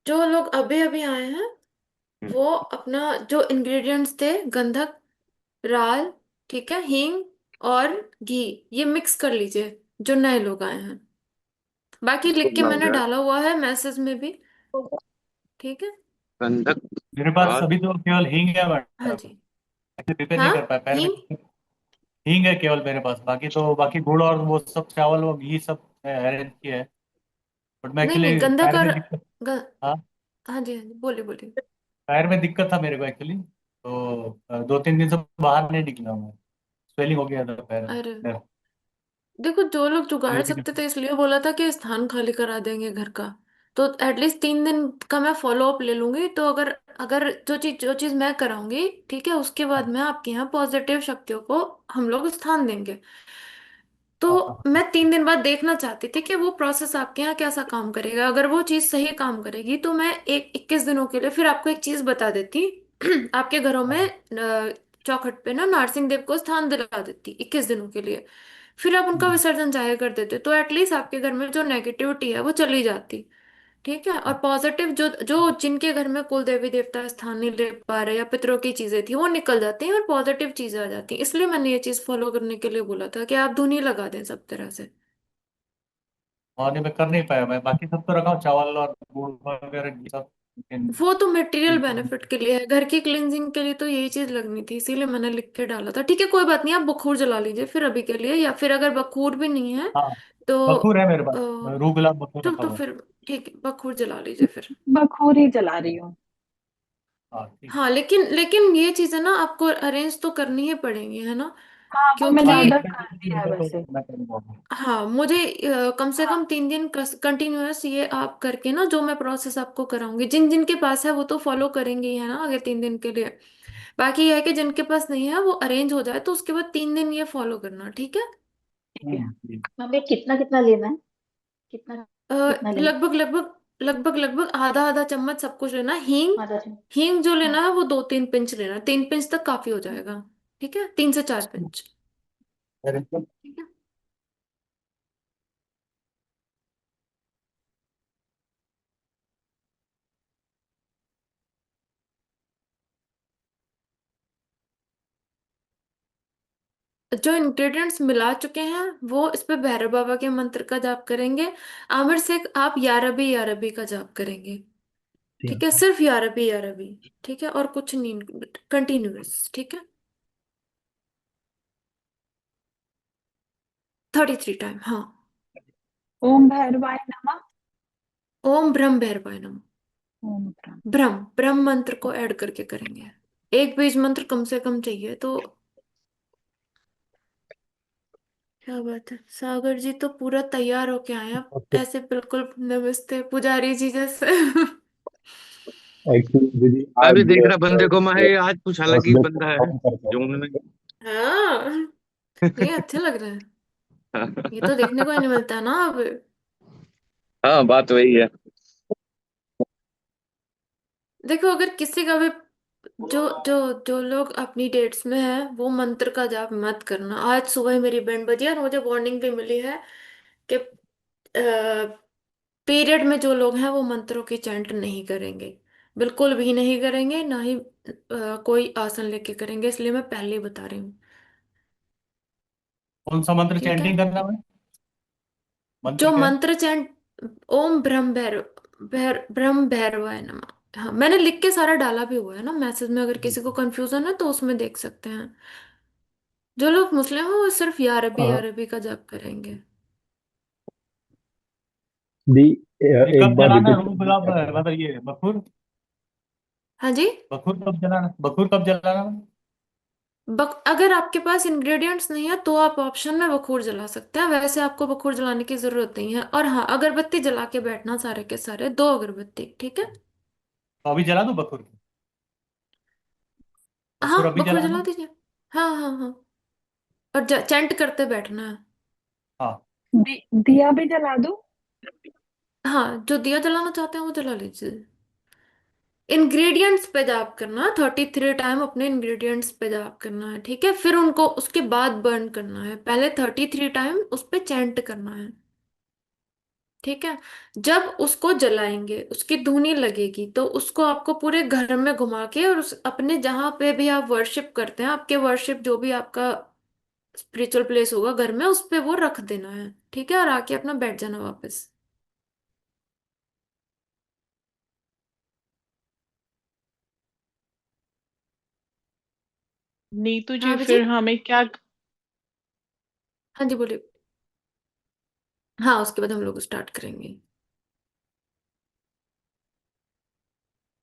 जो लोग अभी अभी आए हैं हम्म, वो अपना जो इंग्रेडिएंट्स थे, गंधक, राल, ठीक है, हींग और घी, ये मिक्स कर लीजिए। जो नए लोग आए हैं, बाकी इसको लिख के बनाओ मैंने यार। डाला हुआ है मैसेज में भी। ठीक है। बंधक। मेरे पास रात। अभी तो केवल हींग है हाँ मैडम। जी। प्रिपेयर नहीं हाँ, कर पाया पैर में। हींग। हींग है केवल मेरे पास, बाकी गुड़ और वो सब चावल वो घी सब अरेंज किया है। बट मैं नहीं नहीं, एक्चुअली गंधक पैर और में दिक्कत। ग... हाँ, हाँ जी, हाँ जी, बोलिए बोलिए। पैर में दिक्कत था मेरे को एक्चुअली, तो 2-3 दिन से बाहर नहीं निकला हूँ। स्वेलिंग हो गया था पैर अरे, में। देखो जो लोग जुगाड़ मेरी सकते थे इसलिए बोला था कि स्थान खाली करा देंगे घर का। तो एटलीस्ट 3 दिन का मैं फॉलो अप ले लूंगी। तो अगर अगर जो चीज मैं कराऊंगी, ठीक है, उसके बाद हाँ, में आपके यहाँ पॉजिटिव शक्तियों को हम लोग स्थान देंगे। हाँ, तो हाँ, मैं 3 दिन बाद देखना चाहती थी कि वो प्रोसेस आपके यहाँ कैसा काम करेगा। अगर वो चीज सही काम करेगी तो मैं 21 दिनों के लिए फिर आपको एक चीज बता देती। आपके घरों में हाँ। चौखट पे ना नारसिंह देव को स्थान दिला देती 21 दिनों के लिए। फिर आप उनका हम्म, विसर्जन चाहे कर देते, तो एटलीस्ट आपके घर में जो नेगेटिविटी है वो चली जाती। ठीक है। और हाँ। पॉजिटिव जो जो जिनके घर में कुल देवी देवता स्थान नहीं ले पा रहे या पितरों की चीजें थी वो निकल जाती हैं और पॉजिटिव चीजें आ जाती हैं। इसलिए मैंने ये चीज फॉलो करने के लिए बोला था कि आप धुनी लगा दें सब तरह से। मॉर्निंग में कर नहीं पाया मैं, बाकी सब तो रखा हूँ, चावल और गुड़ वगैरह ये सब। लेकिन वो तो मटेरियल बेनिफिट के लिए है, घर की क्लिनजिंग के लिए तो यही चीज लगनी थी, इसीलिए मैंने लिख के डाला था। ठीक है, कोई बात नहीं, आप बखूर जला लीजिए फिर अभी के लिए, या फिर अगर बखूर भी नहीं है हाँ, तो बखूर है मेरे पास। अ, रूह गुलाब बखूर तो रखा तो हुआ है। फिर ठीक है, बखूर जला लीजिए फिर। बखूर ही जला रही हूँ। हाँ, ठीक। हाँ, लेकिन लेकिन ये चीजें ना आपको अरेंज तो करनी ही पड़ेंगी, है ना? हाँ, वो मैंने क्योंकि हाँ, ऑर्डर कर इंग्रेडिएंट्स दिया है मिले तो वैसे। मैं करूँगा। हाँ, मुझे कम से हाँ, कम 3 दिन कंटिन्यूअस ये आप करके ना, जो मैं प्रोसेस आपको कराऊंगी, जिन जिन के पास है वो तो फॉलो करेंगे ही, है ना, आगे 3 दिन के लिए। बाकी यह है कि जिनके पास नहीं है वो अरेंज हो जाए तो उसके बाद 3 दिन ये फॉलो करना, ठीक है। ठीक है। ठीक। मम्मी कितना कितना लेना है? कितना कितना लेना लगभग लगभग लगभग आधा आधा चम्मच सब कुछ लेना। हींग, है? आधा चम्मच। हींग जो हाँ। लेना है वो 2-3 पिंच लेना, 3 पिंच तक काफी हो जाएगा। ठीक है, 3 से 4 पिंच। Very good. ठीक है। जो इंग्रेडिएंट्स मिला चुके हैं वो इस पे भैरव बाबा के मंत्र का जाप करेंगे। आमिर से आप या रबी का जाप करेंगे। ठीक है, ठीक। सिर्फ या रबी। ठीक है, और कुछ नहीं, कंटिन्यूअस। ठीक है, 33 टाइम, हाँ। ओम भैरवाय नमः। ओम ब्रह्म भैरवाय नमः। ओम ब्रह्म। ब्रह्म ब्रह्म मंत्र को ऐड करके करेंगे। एक बीज मंत्र कम से कम चाहिए तो। क्या बात है, सागर जी तो पूरा तैयार होके आए हैं आप, ऐसे बिल्कुल नमस्ते पुजारी जी जैसे। एक्चुअली दीदी मैं भी आज देख रहा बंदे को, मैं ये आज कुछ अलग ही हस्बैंड को बंदा है फोन करता हूँ। जून में। हाँ, नहीं अच्छे लग रहे हैं। ये तो देखने को ही नहीं मिलता ना अब। हाँ, बात वही है। देखो, अगर किसी का भी जो जो जो लोग अपनी डेट्स में है वो मंत्र का जाप मत करना। आज सुबह मेरी बैंड बजी और मुझे वार्निंग भी मिली है कि पीरियड में जो लोग हैं वो मंत्रों की चैंट नहीं करेंगे। बिल्कुल भी नहीं करेंगे, ना ही कोई आसन लेके करेंगे, इसलिए मैं पहले ही बता रही हूँ। कौन सा मंत्र ठीक है। चैंटिंग करना है? मंत्र जो क्या है? मंत्र चैंट, ओम ब्रह्म भैरवाय नमः। हाँ, मैंने लिख के सारा डाला भी हुआ है ना मैसेज में, अगर किसी को कंफ्यूजन है तो उसमें देख सकते हैं। जो लोग मुस्लिम हैं वो सिर्फ या हाँ। रबी का जाप करेंगे। दी ये एक कब बार जलाना रिपीट है? रूह करिए गुलाब क्या बोल रहे मतलब ये बखूर? हाँ जी। बखूर कब जलाना है? अगर आपके पास इंग्रेडिएंट्स नहीं है तो आप ऑप्शन में बखूर जला सकते हैं, वैसे आपको बखूर जलाने की जरूरत नहीं है। और हाँ, अगरबत्ती जला के बैठना, सारे के सारे 2 अगरबत्ती, ठीक है। तो अभी जला दूं बखूर? हाँ, बखूर अभी बखूर जलाना? जला दीजिए। हाँ हाँ हाँ। और चैंट करते बैठना है। हाँ। दिया भी जला दूं? हाँ, जो दिया जलाना चाहते हैं वो जला लीजिए। इंग्रेडिएंट्स पे जाप करना है, 33 टाइम अपने इंग्रेडिएंट्स पे जाप करना है, ठीक है। फिर उनको उसके बाद बर्न करना है, पहले 33 टाइम उस पे चैंट करना है। ठीक है। जब उसको जलाएंगे, उसकी धूनी लगेगी, तो उसको आपको पूरे घर में घुमा के और उस अपने जहां पे भी आप वर्शिप करते हैं, आपके वर्शिप जो भी आपका स्पिरिचुअल प्लेस होगा घर में, उस पे वो रख देना है, ठीक है, और आके अपना बैठ जाना वापस। नीतू हाँ जी, फिर अभिजीत। हमें क्या? हाँ जी बोलिए। हाँ उसके बाद हम लोग स्टार्ट करेंगे।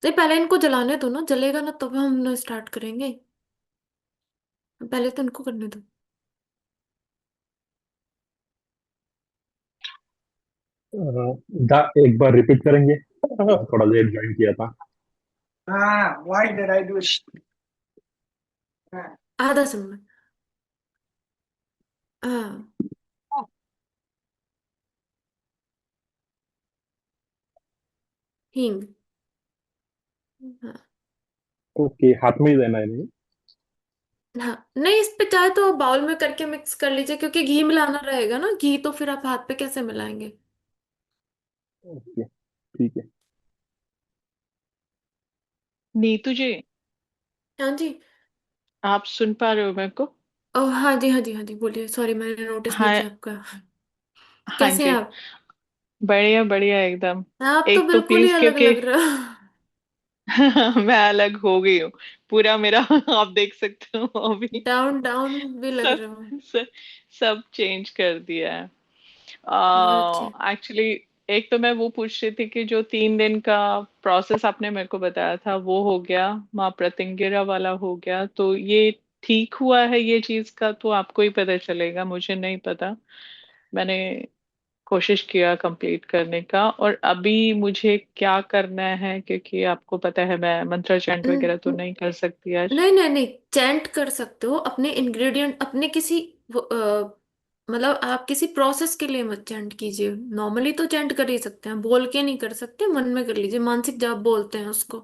तो पहले इनको जलाने दो ना, जलेगा ना तब हम स्टार्ट करेंगे। पहले तो इनको करने दो। एक बार रिपीट करेंगे, थोड़ा लेट ज्वाइन किया था। Why did I do it? आधा समय। हाँ। हींग। हाँ। ओके, हाथ में ही देना है नहीं? हाँ नहीं, इस पे चाहे तो बाउल में करके मिक्स कर लीजिए, क्योंकि घी मिलाना रहेगा ना, घी तो फिर आप हाथ पे कैसे मिलाएंगे। ओके, ठीक है। नीतू जी, हाँ जी। आप सुन पा रहे हो मेरे को? ओ हाँ जी, हाँ जी, हाँ जी, बोलिए, सॉरी मैंने नोटिस नहीं हाँ। किया आपका। हाँ कैसे हैं जी। आप? बढ़िया बढ़िया एकदम। आप तो एक तो बिल्कुल ही प्लीज, अलग क्योंकि लग रहे हो। मैं अलग हो गई हूँ पूरा मेरा। आप देख सकते हो अभी। डाउन डाउन भी लग सब रहे हो। सब, सब चेंज कर दिया है। अच्छा। एक्चुअली एक तो मैं वो पूछ रही थी कि जो 3 दिन का प्रोसेस आपने मेरे को बताया था वो हो गया, माँ प्रत्यंगिरा वाला हो गया, तो ये ठीक हुआ है ये चीज का तो आपको ही पता चलेगा, मुझे नहीं पता। मैंने कोशिश किया कंप्लीट करने का, और अभी मुझे क्या करना है, क्योंकि आपको पता है मैं मंत्र चैंट वगैरह तो नहीं कर सकती आज। नहीं नहीं नहीं, चैंट कर सकते हो अपने इंग्रेडिएंट, अपने किसी मतलब आप किसी प्रोसेस के लिए मत चैंट कीजिए। नॉर्मली तो चैंट कर ही सकते हैं, बोल के नहीं कर सकते, मन में कर लीजिए, मानसिक जाप बोलते हैं उसको।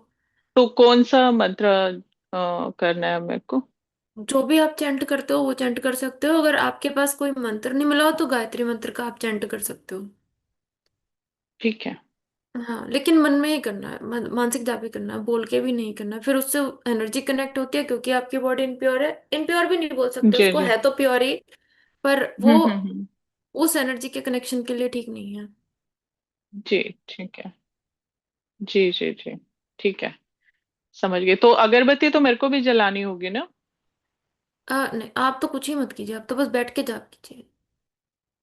तो कौन सा मंत्र करना है मेरे को? जो भी आप चैंट करते हो वो चैंट कर सकते हो। अगर आपके पास कोई मंत्र नहीं मिला हो तो गायत्री मंत्र का आप चैंट कर सकते हो। ठीक है। हाँ लेकिन मन में ही करना है, मानसिक जाप ही करना है, बोल के भी नहीं करना है, फिर उससे एनर्जी कनेक्ट होती है, क्योंकि आपकी बॉडी इनप्योर है। इनप्योर भी नहीं बोल सकते जी उसको, जी। है तो प्योर ही, पर वो हम्म। उस एनर्जी के कनेक्शन के लिए ठीक नहीं है। जी ठीक है। जी जी जी। ठीक है, समझ गए। तो अगरबत्ती तो मेरे को भी जलानी होगी ना? नहीं आप तो कुछ ही मत कीजिए, आप तो बस बैठ के जाप कीजिए।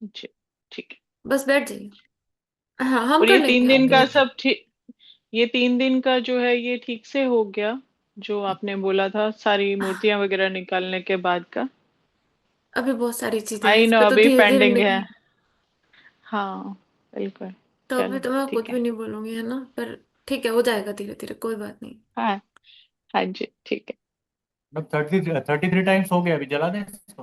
जी ठीक है। बस बैठ जाइए। हाँ हम और कर ये तीन लेंगे दिन आपके का लिए। सब ठीक? ये 3 दिन का जो है ये ठीक से हो गया, जो आपने बोला था सारी मूर्तियां वगैरह निकालने के बाद का? अभी बहुत सारी चीजें हैं, आई इस नो पे तो अभी धीरे धीरे पेंडिंग है। निकल। हाँ बिल्कुल। तो अभी चलो तो मैं कुछ ठीक भी है। नहीं बोलूंगी, है ना, पर ठीक है, हो जाएगा धीरे धीरे, कोई बात नहीं। हाँ। हाँ जी ठीक है। मतलब 33 टाइम्स हो गया, अभी जला दें इसको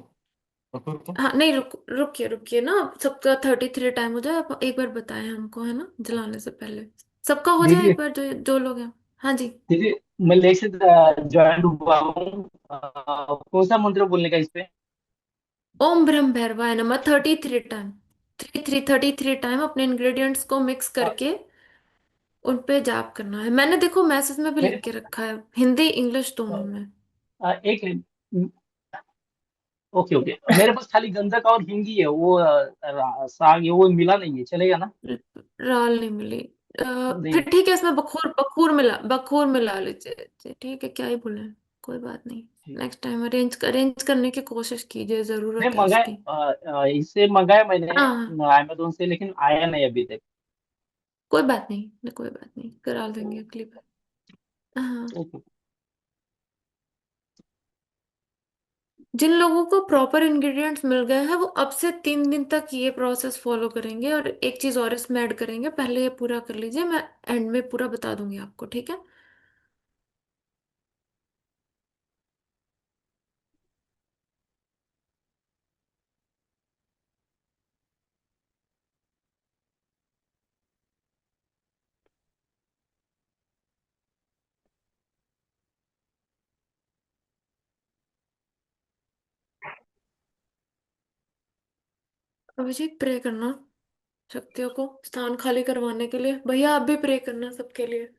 कपूर को? हाँ नहीं, रुकिए रुकिए ना, सबका 33 टाइम हो जाए, आप एक बार बताएं हमको, है ना, जलाने से पहले। सबका हो जाए दीदी, एक बार, जो जो लोग हैं। हाँ जी। दीदी, मैं लेट से ज्वाइन हुआ हूँ। कौन सा मंत्र बोलने का इस पे? ओम ब्रह्म भैरवाय नमः 33 टाइम। 33 टाइम अपने इंग्रेडिएंट्स को मिक्स अ, करके उन पे जाप करना है। मैंने देखो मैसेज में भी लिख मेरे के रखा है, हिंदी इंग्लिश दोनों में। एक ओके ओके, मेरे पास खाली गंधक और हिंगी है, वो साग है, वो मिला नहीं है, चलेगा ना? राल नहीं मिली। नहीं। फिर ठीक है, इसमें बखूर मिला लीजिए, ठीक है, क्या ही बोले, कोई बात नहीं। नेक्स्ट टाइम अरेंज करने की कोशिश कीजिए, मैं जरूरत है मंगाए, उसकी। इससे मंगाया मैंने हाँ अमेजोन से, लेकिन आया नहीं अभी तक। कोई बात नहीं, कोई बात नहीं, करा देंगे अगली बार। हाँ। ओके। जिन लोगों को प्रॉपर इंग्रेडिएंट्स मिल गए हैं वो अब से 3 दिन तक ये प्रोसेस फॉलो करेंगे, और एक चीज और इसमें ऐड करेंगे, पहले ये पूरा कर लीजिए, मैं एंड में पूरा बता दूंगी आपको, ठीक है। अभिजीत प्रे करना। शक्तियों को स्थान खाली करवाने के लिए। भैया आप भी प्रे करना सबके लिए।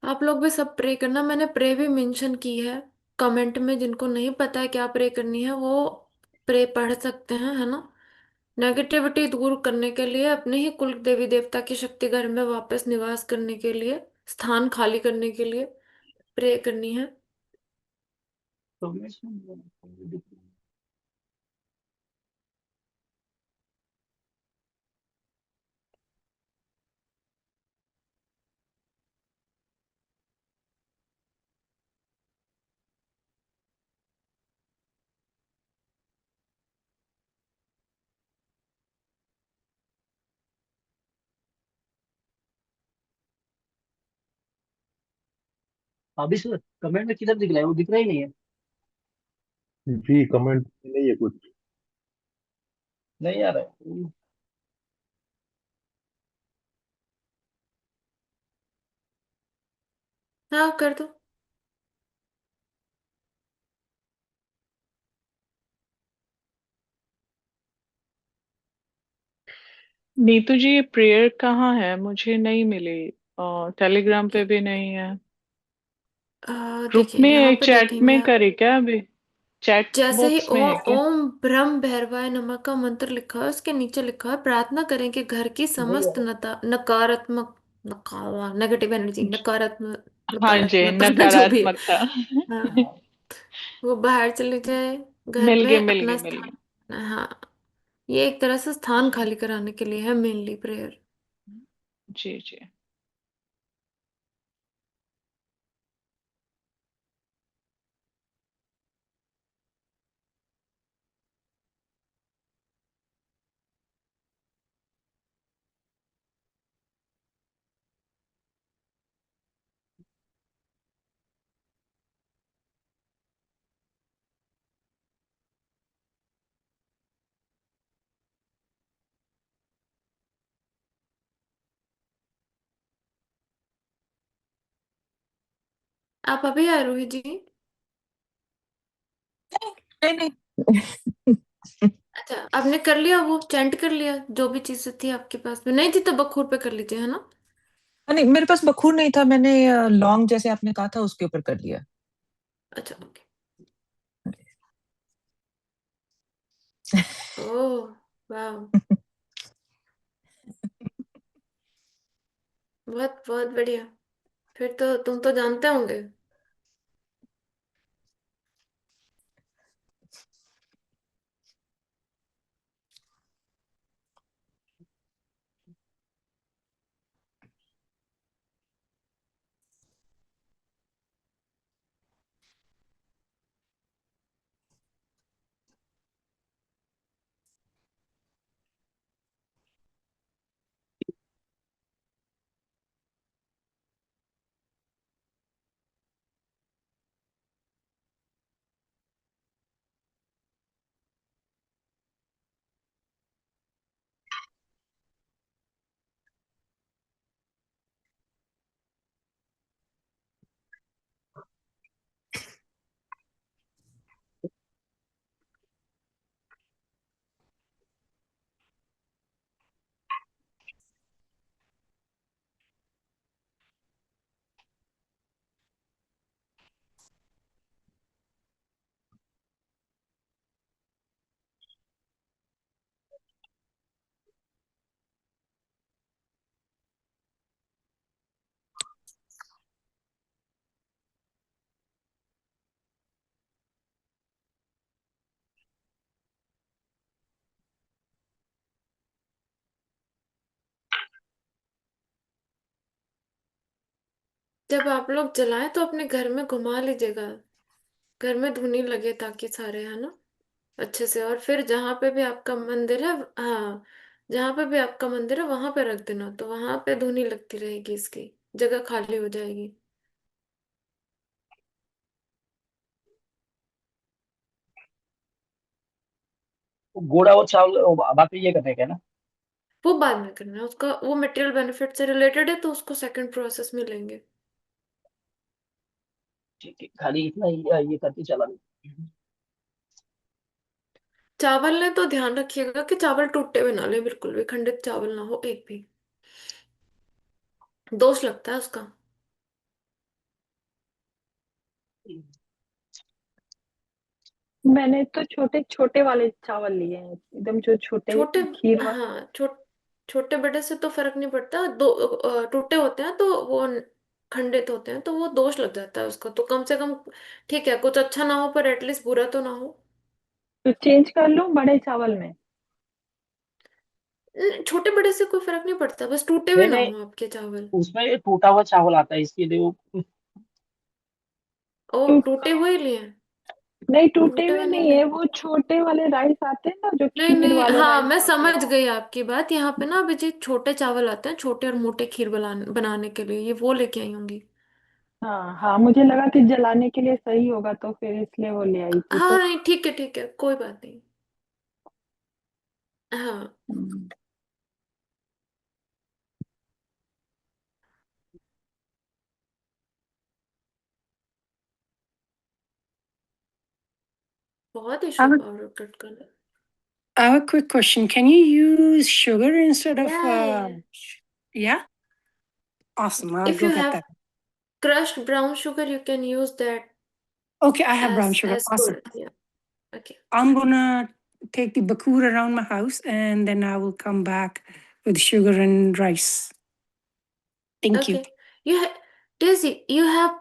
आप लोग भी सब प्रे करना, मैंने प्रे भी मेंशन की है कमेंट में। जिनको नहीं पता है क्या प्रे करनी है वो प्रे पढ़ सकते हैं, है ना। नेगेटिविटी दूर करने के लिए, अपने ही कुल देवी देवता की शक्ति घर में वापस निवास करने के लिए, स्थान खाली करने के लिए प्रे करनी है। तो अभी सर कमेंट में किधर दिख रहा है, वो दिख रहा ही नहीं है। जी कमेंट नहीं है कुछ। नहीं आ रहा है। हाँ कर दो। नीतू जी, ये प्रेयर कहाँ है? मुझे नहीं मिली, और टेलीग्राम पे भी नहीं है। ग्रुप देखिए यहाँ में, पे चैट देखेंगे में आप। करे क्या अभी? चैट जैसे ही बॉक्स में है क्या? ओम ब्रह्म भैरवाय नमः का मंत्र लिखा है, उसके नीचे लिखा है प्रार्थना करें कि घर की नहीं आ समस्त रहा। नकारात्मक, नेगेटिव एनर्जी, नकारात्मक, हाँ जी, नकारात्मकता जो भी है, नकारात्मकता। हाँ, वो बाहर चले जाए, घर मिल गए, में मिल अपना गए, मिल गए। स्थान। हाँ, ये एक तरह से स्थान खाली कराने के लिए है मेनली प्रेयर। जी जी। आप अभी आए रोहित जी? नहीं नहीं। अच्छा, आपने कर लिया, वो चैंट कर लिया जो भी चीजें थी आपके पास में? नहीं थी तो बखूर पे कर लीजिए, है ना। नहीं, मेरे पास बखूर नहीं था, मैंने लॉन्ग जैसे आपने कहा था उसके ऊपर कर लिया। अच्छा ओके। ओह, वाह, बहुत बहुत बढ़िया। फिर तो तुम तो जानते होंगे। जब आप लोग जलाएं तो अपने घर में घुमा लीजिएगा, घर में धुनी लगे ताकि सारे, है ना, अच्छे से। और फिर जहाँ पे भी आपका मंदिर है, हाँ, जहाँ पे भी आपका मंदिर है वहां पे रख देना, तो वहां पे धुनी लगती रहेगी, इसकी जगह खाली हो जाएगी। गुड़ और चावल बात ये करने का है ना? वो बाद में करना है, उसका वो मटेरियल बेनिफिट से रिलेटेड है, तो उसको सेकंड प्रोसेस में लेंगे। ठीक है, खाली इतना ही ये करके चला। चावल ने तो ध्यान रखिएगा कि चावल टूटे हुए ना ले, बिल्कुल भी खंडित चावल ना हो एक भी, दोष लगता है उसका। मैंने तो छोटे छोटे वाले चावल लिए हैं, एकदम जो छोटे छोटे, खीर वाले। हाँ, छोटे बड़े से तो फर्क नहीं पड़ता, दो टूटे होते हैं तो वो खंडित होते हैं, तो वो दोष लग जाता है उसका, तो कम से कम ठीक है, कुछ अच्छा ना हो पर एटलीस्ट बुरा तो ना हो। तो चेंज कर लूं बड़े चावल में? छोटे बड़े से कोई फर्क नहीं पड़ता, बस टूटे हुए नहीं ना नहीं, हो आपके चावल। उसमें टूटा हुआ चावल आता है, इसके लिए वो। और टूट टूटे हुए लिए हैं? नहीं, टूटे टूटे हुए हुए नहीं नहीं है, लिए। वो छोटे वाले राइस आते हैं ना, जो नहीं खीर नहीं, वाले हाँ, राइस मैं आते हैं समझ वो। गई आपकी बात, यहाँ पे ना अभिजीत छोटे चावल आते हैं, छोटे और मोटे खीर बनाने के लिए, ये वो लेके आई होंगी। हाँ हाँ, मुझे लगा कि जलाने के लिए सही होगा, तो फिर इसलिए वो ले आई थी हाँ तो। नहीं, ठीक है, कोई बात नहीं। हाँ, हम्म। बहुत I issue have, powder cut करना। I have a quick question. Can you use sugar instead of, Yeah. yeah? Awesome. I'll If go you get have that. crushed brown sugar, you can use that Okay, I have brown as sugar. Awesome. good. Yeah. Okay. I'm gonna take the bakur around my house and then I will come back with sugar and rice. Thank you. Okay. Daisy, you have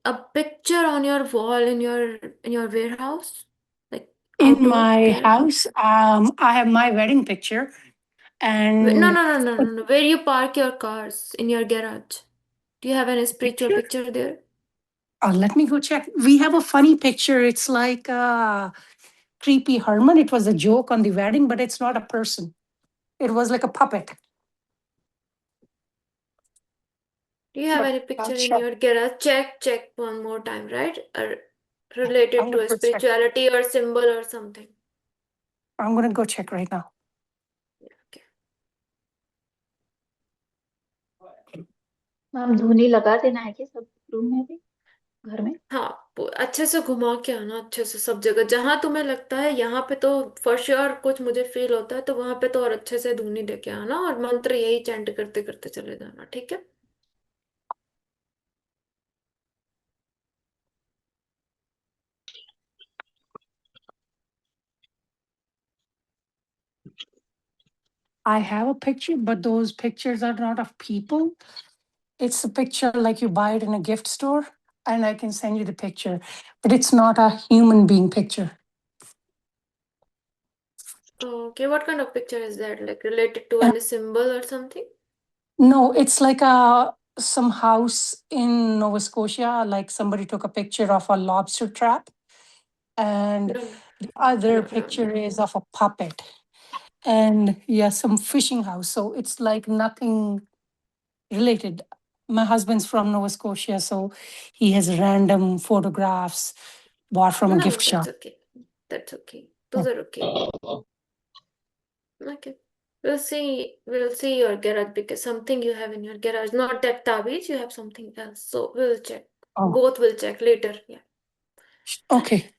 a picture on your wall in your warehouse, like In outdoor my garage. house, I have my wedding picture No, and no, no, no, no, no. Where you park your cars in your garage? Do you have any spiritual picture. picture there? Let me go check. We have a funny picture. It's like a creepy Herman. It was a joke on the wedding, but it's not a person. It was like a puppet. Do you have But any I'll picture in check. your garage? Check one more time, right? I'm Related to gonna a go check. spirituality or symbol or something. I'm gonna go check right now. Okay. Ma'am धुनी लगा देना है कि सब room में भी, घर में? हाँ, अच्छे से घुमा के आना, अच्छे से सब जगह जहां तुम्हें लगता है यहाँ पे तो फॉर श्योर कुछ मुझे फील होता है, तो वहां पे तो और अच्छे से धुनी देके आना, और मंत्र यही चैंट करते करते चले जाना, ठीक है? I have a picture, but those pictures are not of people. It's a picture like you buy it in a gift store, and I can send you the picture, but it's not a human being picture. Okay, what kind of picture is that? Like related to Uh, any symbol or something? no, it's like some house in Nova Scotia, like somebody took a picture of a lobster trap, and No, the other no. picture is of a puppet. And yeah, some fishing house. So it's like nothing related. My husband's from Nova Scotia, so he has random photographs bought from a No, gift that's shop. okay. That's okay. Mm. Those are okay. Okay. We'll see your garage, because something you have in your garage, not that tabis, you have something else. So we'll check. Oh, Both will check later. Yeah. Okay. okay.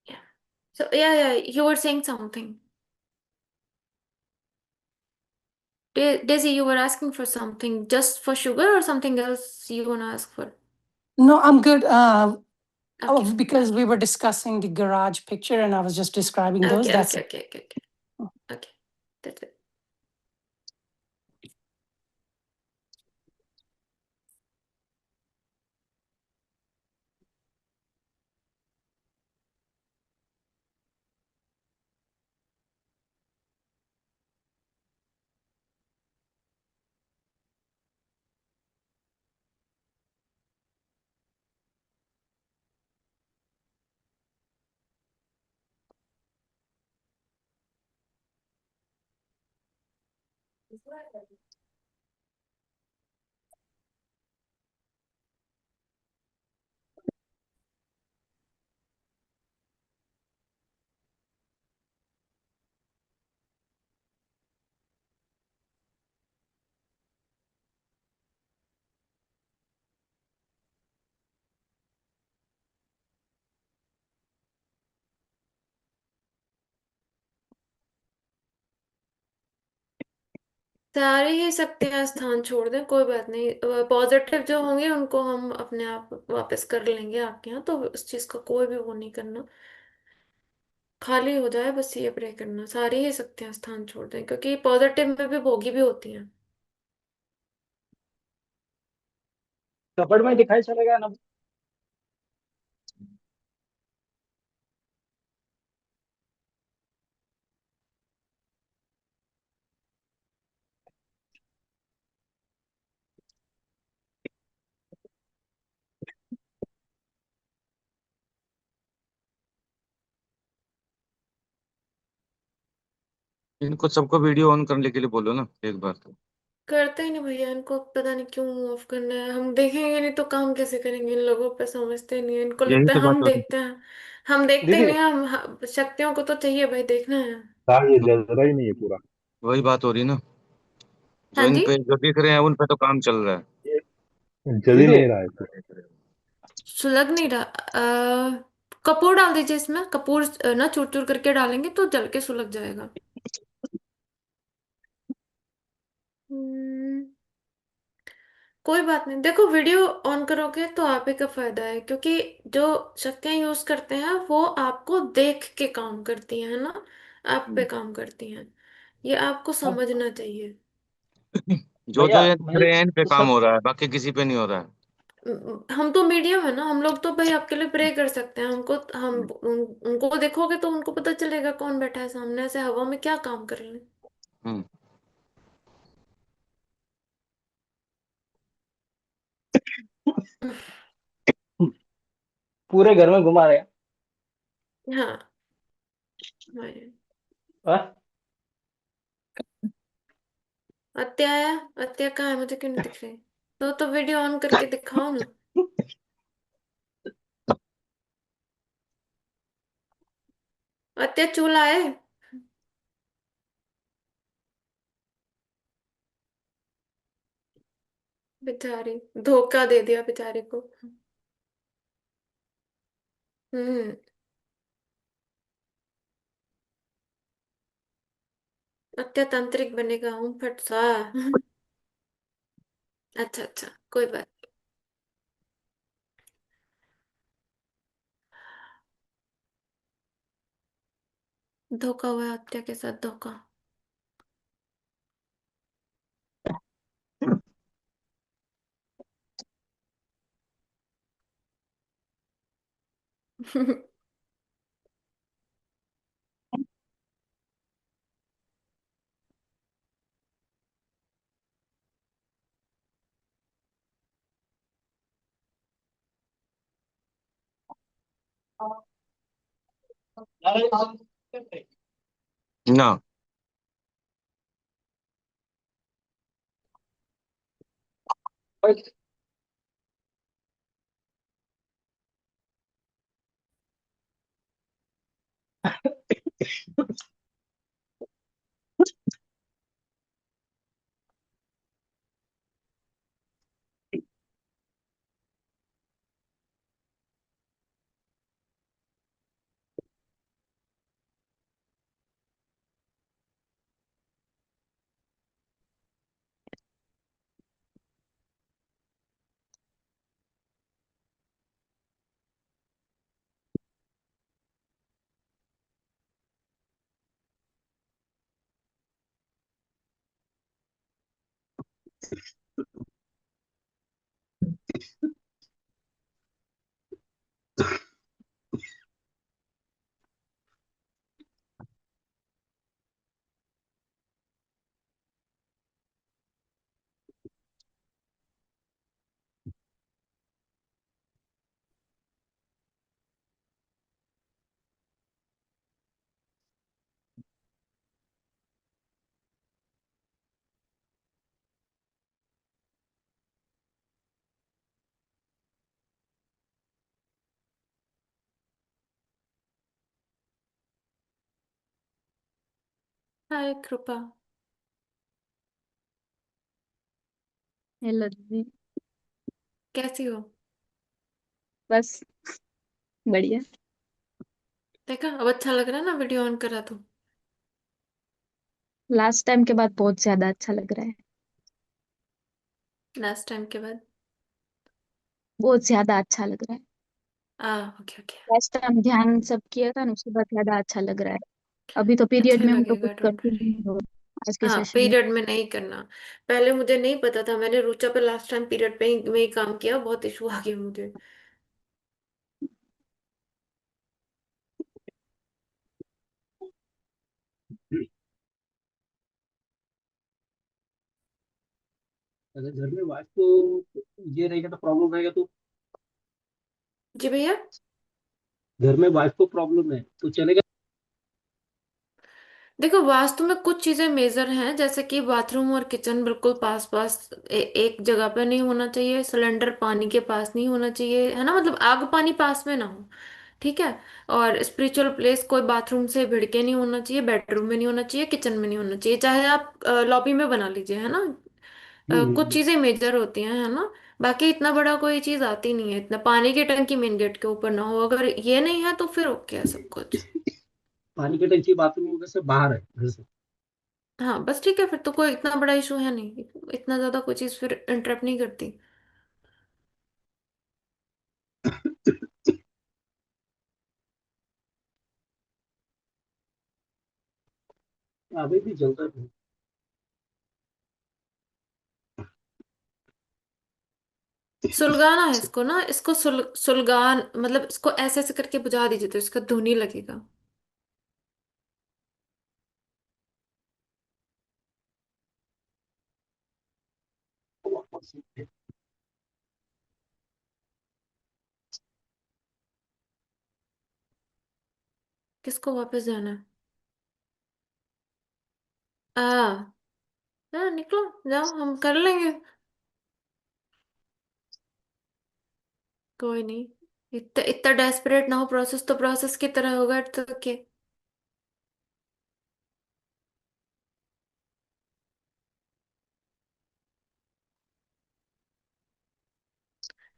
Yeah. So yeah, you were saying something. Daisy, you were asking for something just for sugar or something else you wanna ask for? No, I'm good. Okay. Because we were discussing the garage picture and I was just describing those. Okay, That's okay, it. okay, okay, okay. Okay. That's it. सारी ही शक्तियां स्थान छोड़ दें, कोई बात नहीं। Positive जो होंगे उनको हम अपने आप वापस कर लेंगे आपके यहाँ, तो उस चीज का कोई भी वो नहीं करना। खाली हो जाए बस ये प्रे करना, सारी ही शक्तियां स्थान छोड़ दें, क्योंकि पॉजिटिव में भी भोगी भी होती हैं। कपड़ में दिखाई चलेगा ना। इनको सबको वीडियो ऑन करने के लिए बोलो ना एक बार। करते ही नहीं भैया, इनको पता नहीं क्यों ऑफ करना है। हम देखेंगे नहीं तो काम कैसे करेंगे, इन लोगों पे समझते नहीं है, इनको यही लगता है तो बात हम हो रही। देखते हैं। हम देखते ही दीदी नहीं हैं, शक्तियों को तो चाहिए भाई देखना है। कहा ये जल रहा ही नहीं है पूरा। वही बात हो रही ना, जो हाँ इन जी। पे जो दिख रहे हैं उन पे तो काम चल रहा है। ये जल ही दीदी नहीं रहा है कुछ। सुलग नहीं रहा। कपूर डाल दीजिए इसमें, कपूर ना चूर चूर करके डालेंगे तो जल के सुलग जाएगा। हम्म, कोई बात नहीं। देखो वीडियो ऑन करोगे तो आप ही का फायदा है, क्योंकि जो शक्तियां यूज करते हैं वो आपको देख के काम करती हैं, है ना। आप पे काम करती हैं, ये आपको अब समझना चाहिए। जो जो भैया ये दिख भाई रहे हैं इन पे काम सब हो रहा है, बाकी किसी पे नहीं हो रहा है। हम तो मीडियम है ना, हम लोग तो भाई आपके लिए प्रे कर सकते हैं। हमको उनको देखोगे तो उनको पता चलेगा कौन बैठा है सामने से हवा में क्या काम कर रहे हैं। हम्म। पूरे घर में घुमा रहे हैं। हाँ हाँ। हाँ? अत्या आया। अत्या कहाँ है, मुझे क्यों नहीं दिख रही? तो वीडियो ऑन करके दिखाओ ना। अत्या चूल्हा है। बेचारी, धोखा दे दिया बेचारी को। हम्म। अत्यातांत्रिक बनेगा ओम फट सा। अच्छा अच्छा, कोई बात। धोखा हुआ है अत्या के साथ, धोखा। ना। हाय कृपा। हेलो दीदी। कैसी हो? बस बढ़िया। देखा, अब अच्छा लग रहा है ना वीडियो ऑन करा तो। लास्ट टाइम के बाद बहुत ज्यादा अच्छा लग रहा है। लास्ट टाइम के बाद? बहुत ज्यादा अच्छा लग रहा है। Okay okay. लास्ट टाइम ध्यान सब किया था ना, उसके बाद ज्यादा अच्छा लग रहा है। अभी तो पीरियड अच्छा में हम लोग लगेगा, कुछ डोंट करते वरी। नहीं हो आज के हाँ, सेशन में। पीरियड में नहीं करना। पहले मुझे नहीं पता था, मैंने रुचा पे लास्ट टाइम पीरियड पे ही में ही काम किया, बहुत इशू आ गया मुझे। अगर घर में वाइफ को ये रहेगा तो प्रॉब्लम रहेगा, तो जी भैया। घर में वाइफ को प्रॉब्लम है तो चलेगा। देखो, वास्तु में कुछ चीजें मेजर हैं, जैसे कि बाथरूम और किचन बिल्कुल पास पास एक जगह पे नहीं होना चाहिए, सिलेंडर पानी के पास नहीं होना चाहिए, है ना, मतलब आग पानी पास में ना हो। ठीक है। और स्पिरिचुअल प्लेस कोई बाथरूम से भिड़ के नहीं होना चाहिए, बेडरूम में नहीं होना चाहिए, किचन में नहीं होना चाहिए, चाहे आप लॉबी में बना लीजिए, है ना। कुछ हम्म। चीजें मेजर होती हैं, है ना। बाकी इतना बड़ा कोई चीज आती नहीं है, इतना पानी की टंकी मेन गेट के ऊपर ना हो, अगर ये नहीं है तो फिर ओके है सब कुछ। पानी की टंकी बाथरूम से बाहर है घर से। हाँ बस ठीक है, फिर तो कोई इतना बड़ा इशू है नहीं, इतना ज्यादा कोई चीज फिर इंटरप्ट नहीं करती। अभी भी जलता है। सुलगाना है इसको ना, इसको सुलगान, मतलब इसको ऐसे ऐसे करके बुझा दीजिए तो इसका धुनी लगेगा। किसको वापस जाना है? निकलो, जाओ, हम कर लेंगे। कोई नहीं। इतना इतना डेस्परेट ना हो, प्रोसेस तो प्रोसेस की तरह होगा तो क्या।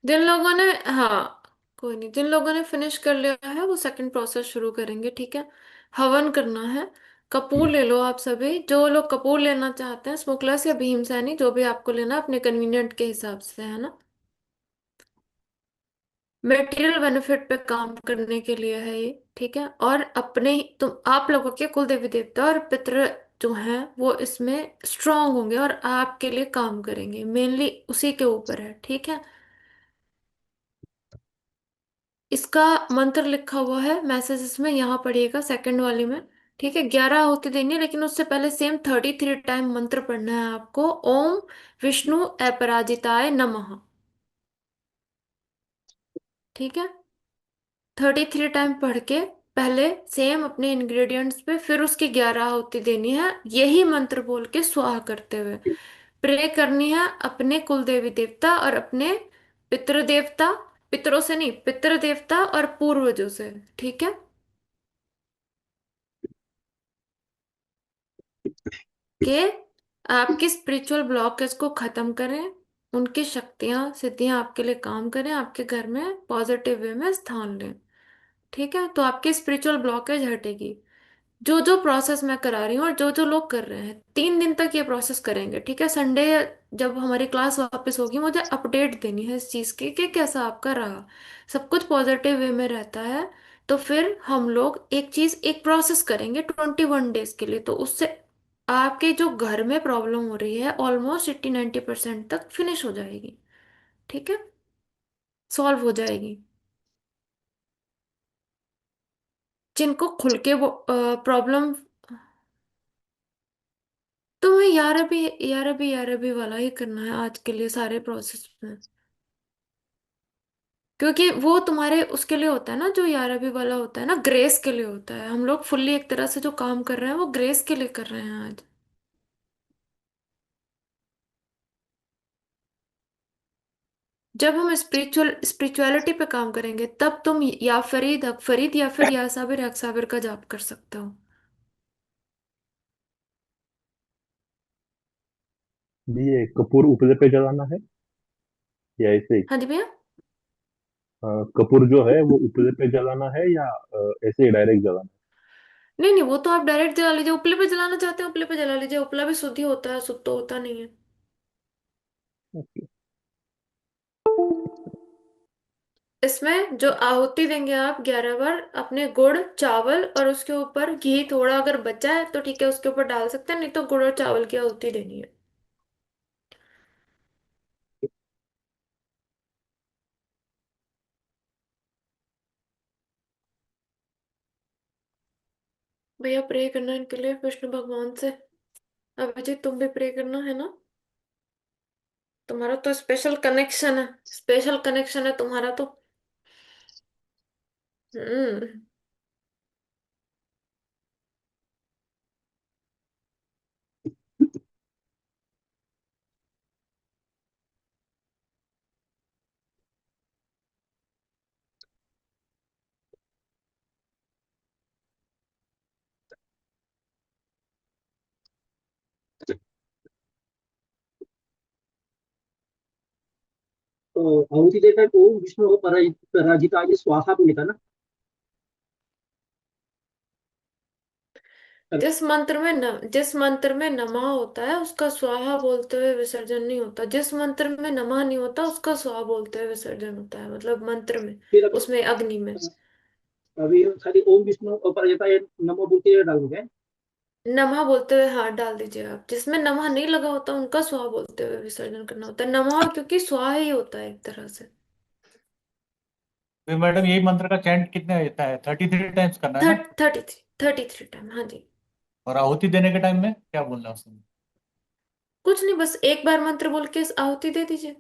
जिन लोगों ने, हाँ, कोई नहीं, जिन लोगों ने फिनिश कर लिया है वो सेकंड प्रोसेस शुरू करेंगे, ठीक है। हवन करना है। कपूर ले लो आप सभी, जो लोग कपूर लेना चाहते हैं, स्मोकलेस या भीमसेनी, जो भी आपको लेना है अपने कन्वीनियंट के हिसाब से, है ना। मेटेरियल बेनिफिट पे काम करने के लिए है ये, ठीक है। और अपने तुम आप लोगों के कुल देवी देवता और पितृ जो हैं वो इसमें स्ट्रांग होंगे और आपके लिए काम करेंगे, मेनली उसी के ऊपर है, ठीक है। इसका मंत्र लिखा हुआ है मैसेजेस में, यहाँ पढ़िएगा सेकंड वाली में। ठीक है, 11 होती देनी है, लेकिन उससे पहले सेम 33 टाइम मंत्र पढ़ना है आपको। ओम विष्णु अपराजिताय नमः। ठीक है। 33 टाइम पढ़ के पहले सेम अपने इंग्रेडिएंट्स पे, फिर उसकी 11 आहुति देनी है, यही मंत्र बोल के स्वाहा करते हुए प्रे करनी है अपने कुल देवी देवता और अपने पितृ देवता, पितरों से नहीं, पितृ देवता और पूर्वजों से, ठीक है। कि आपकी स्पिरिचुअल ब्लॉकेज को खत्म करें, उनकी शक्तियां सिद्धियां आपके लिए काम करें, आपके घर में पॉजिटिव वे में स्थान लें। ठीक है, तो आपकी स्पिरिचुअल ब्लॉकेज हटेगी। जो जो प्रोसेस मैं करा रही हूँ और जो जो लोग कर रहे हैं, 3 दिन तक ये प्रोसेस करेंगे, ठीक है। संडे जब हमारी क्लास वापस होगी मुझे अपडेट देनी है इस चीज़ की कि कैसा आपका रहा, सब कुछ पॉजिटिव वे में रहता है। तो फिर हम लोग एक चीज़, एक प्रोसेस करेंगे 21 डेज के लिए, तो उससे आपके जो घर में प्रॉब्लम हो रही है ऑलमोस्ट 80-90% तक फिनिश हो जाएगी, ठीक है, सॉल्व हो जाएगी। जिनको खुल के वो प्रॉब्लम, तुम्हें यार अभी वाला ही करना है आज के लिए सारे प्रोसेस में, क्योंकि वो तुम्हारे उसके लिए होता है ना, जो यार अभी वाला होता है ना, ग्रेस के लिए होता है। हम लोग फुल्ली एक तरह से जो काम कर रहे हैं वो ग्रेस के लिए कर रहे हैं आज। जब हम स्पिरिचुअलिटी पे काम करेंगे तब तुम या फरीद हक फरीद या फिर या साबिर हक साबिर का जाप कर सकते हो। जी ये कपूर उपले पे जलाना है या ऐसे ही? हाँ जी भैया। कपूर जो है वो उपले पे जलाना है या ऐसे ही डायरेक्ट जलाना नहीं नहीं, वो तो आप डायरेक्ट जला लीजिए। उपले पे जलाना चाहते हैं उपले पे जला लीजिए। उपला भी शुद्ध ही होता है, शुद्ध तो होता नहीं है। है? ओके। इसमें जो आहुति देंगे आप 11 बार, अपने गुड़ चावल और उसके ऊपर घी थोड़ा अगर बचा है तो ठीक है, उसके ऊपर डाल सकते हैं, नहीं तो गुड़ और चावल की आहुति देनी है। भैया प्रे करना इनके लिए विष्णु भगवान से। अभिजीत तुम भी प्रे करना है ना। तुम्हारा तो स्पेशल कनेक्शन है, स्पेशल कनेक्शन है तुम्हारा तो। हम्म। तो आहुति देकर ओम विष्णु को पराजिताय स्वाहा को लिखा ना। जिस मंत्र में नमः होता है उसका स्वाहा बोलते हुए विसर्जन नहीं होता। जिस मंत्र में नमः नहीं होता उसका स्वाहा बोलते हुए विसर्जन होता है, मतलब मंत्र में, फिर अभी उसमें अग्नि में। अभी खाली ओम विष्णु को पराजिताय नमो बोल के डालोगे। नमः बोलते हुए हाथ डाल दीजिए आप। जिसमें नमः नहीं लगा होता उनका स्वाहा बोलते हुए विसर्जन करना होता है। नमः क्योंकि स्वाहा ही होता है एक तरह से। फिर मैडम यही मंत्र का चैंट कितने होता है? 33 टाइम्स करना है ना? 33 टाइम, हाँ जी। और आहुति देने के टाइम में क्या बोलना है उसमें? कुछ नहीं, बस एक बार मंत्र बोल के आहुति दे दीजिए।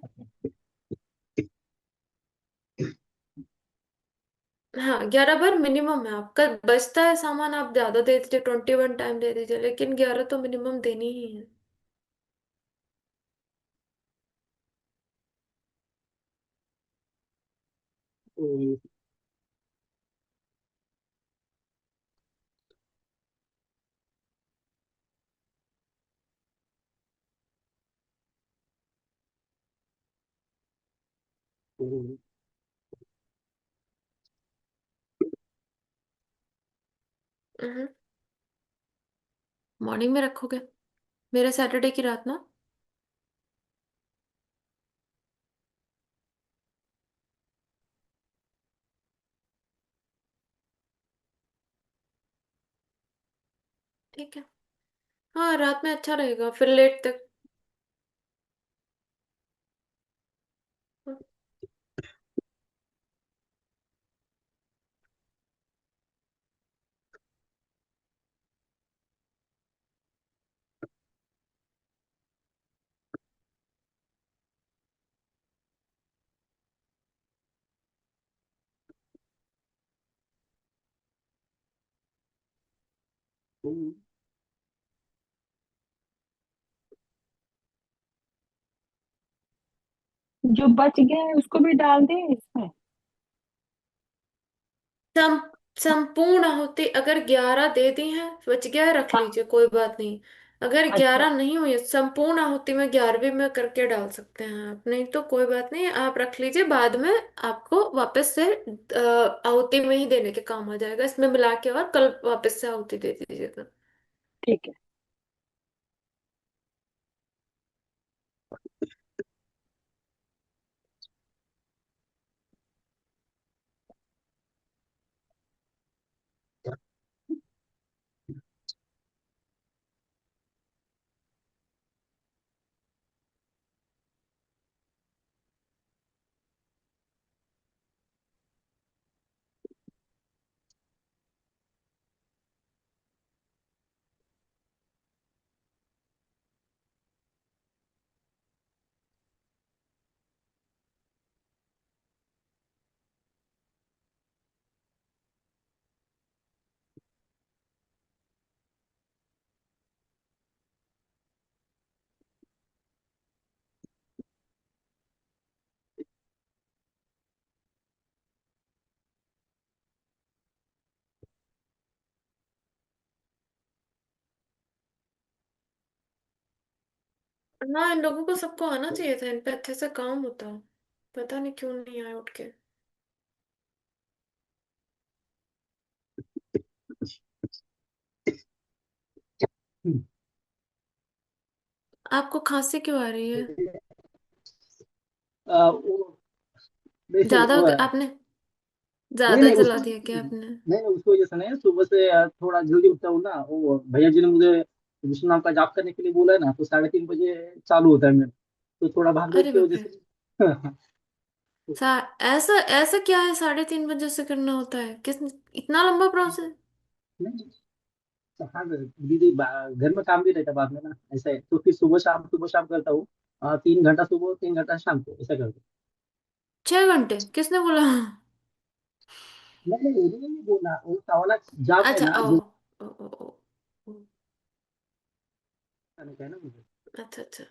हाँ, 11 बार मिनिमम है आपका। बचता है सामान आप ज्यादा दे दीजिए, 21 टाइम दे दीजिए, लेकिन 11 तो मिनिमम देनी ही है। हम्म, हम्म, मॉर्निंग में रखोगे, मेरे सैटरडे की रात ना। ठीक है। हाँ, रात में अच्छा रहेगा, फिर लेट तक। हम्म। जो बच गया है उसको भी डाल दें इसमें। सम संपूर्ण आहुति अगर 11 दे दी हैं, बच गया है रख हाँ। लीजिए, कोई बात नहीं। अगर अच्छा। 11 नहीं हुई है, संपूर्ण आहुति में 11वीं में करके डाल सकते हैं आप, नहीं तो कोई बात नहीं, आप रख लीजिए। बाद में आपको वापस से आहुति में ही देने के काम आ जाएगा, इसमें मिला के, और कल वापस से आहुति दे दीजिएगा। ठीक है। ना इन लोगों को सबको आना चाहिए था, इन पे अच्छे से काम होता। पता नहीं क्यों नहीं आए उठ के। आपको खांसी क्यों आ रही है? वो नहीं ज्यादा वो है। आपने नहीं ज्यादा नहीं जला उसको दिया क्या आपने? नहीं उसको वजह से नहीं, सुबह से थोड़ा जल्दी उठता हूँ ना, वो भैया जी ने मुझे विष्णु नाम का जाप करने के लिए बोला है ना, तो 3:30 बजे चालू होता है मेरा, तो थोड़ा भाग दौड़ अरे की बाप वजह रे। से ऐसा ऐसा क्या है, 3:30 बजे से करना होता है? किस इतना लंबा प्रोसेस? नहीं हाँ दीदी, घर में काम भी रहता है बाद में ना, ऐसा है, तो फिर सुबह शाम करता हूँ। 3 घंटा सुबह, 3 घंटा शाम को, ऐसा करता 6 घंटे किसने बोला? हूँ। नहीं नहीं नहीं नहीं बोला, वो सवाल जाप है अच्छा, ना ओ जो ओ ओ ओ, ओ, करने का है ना मुझे, अच्छा अच्छा।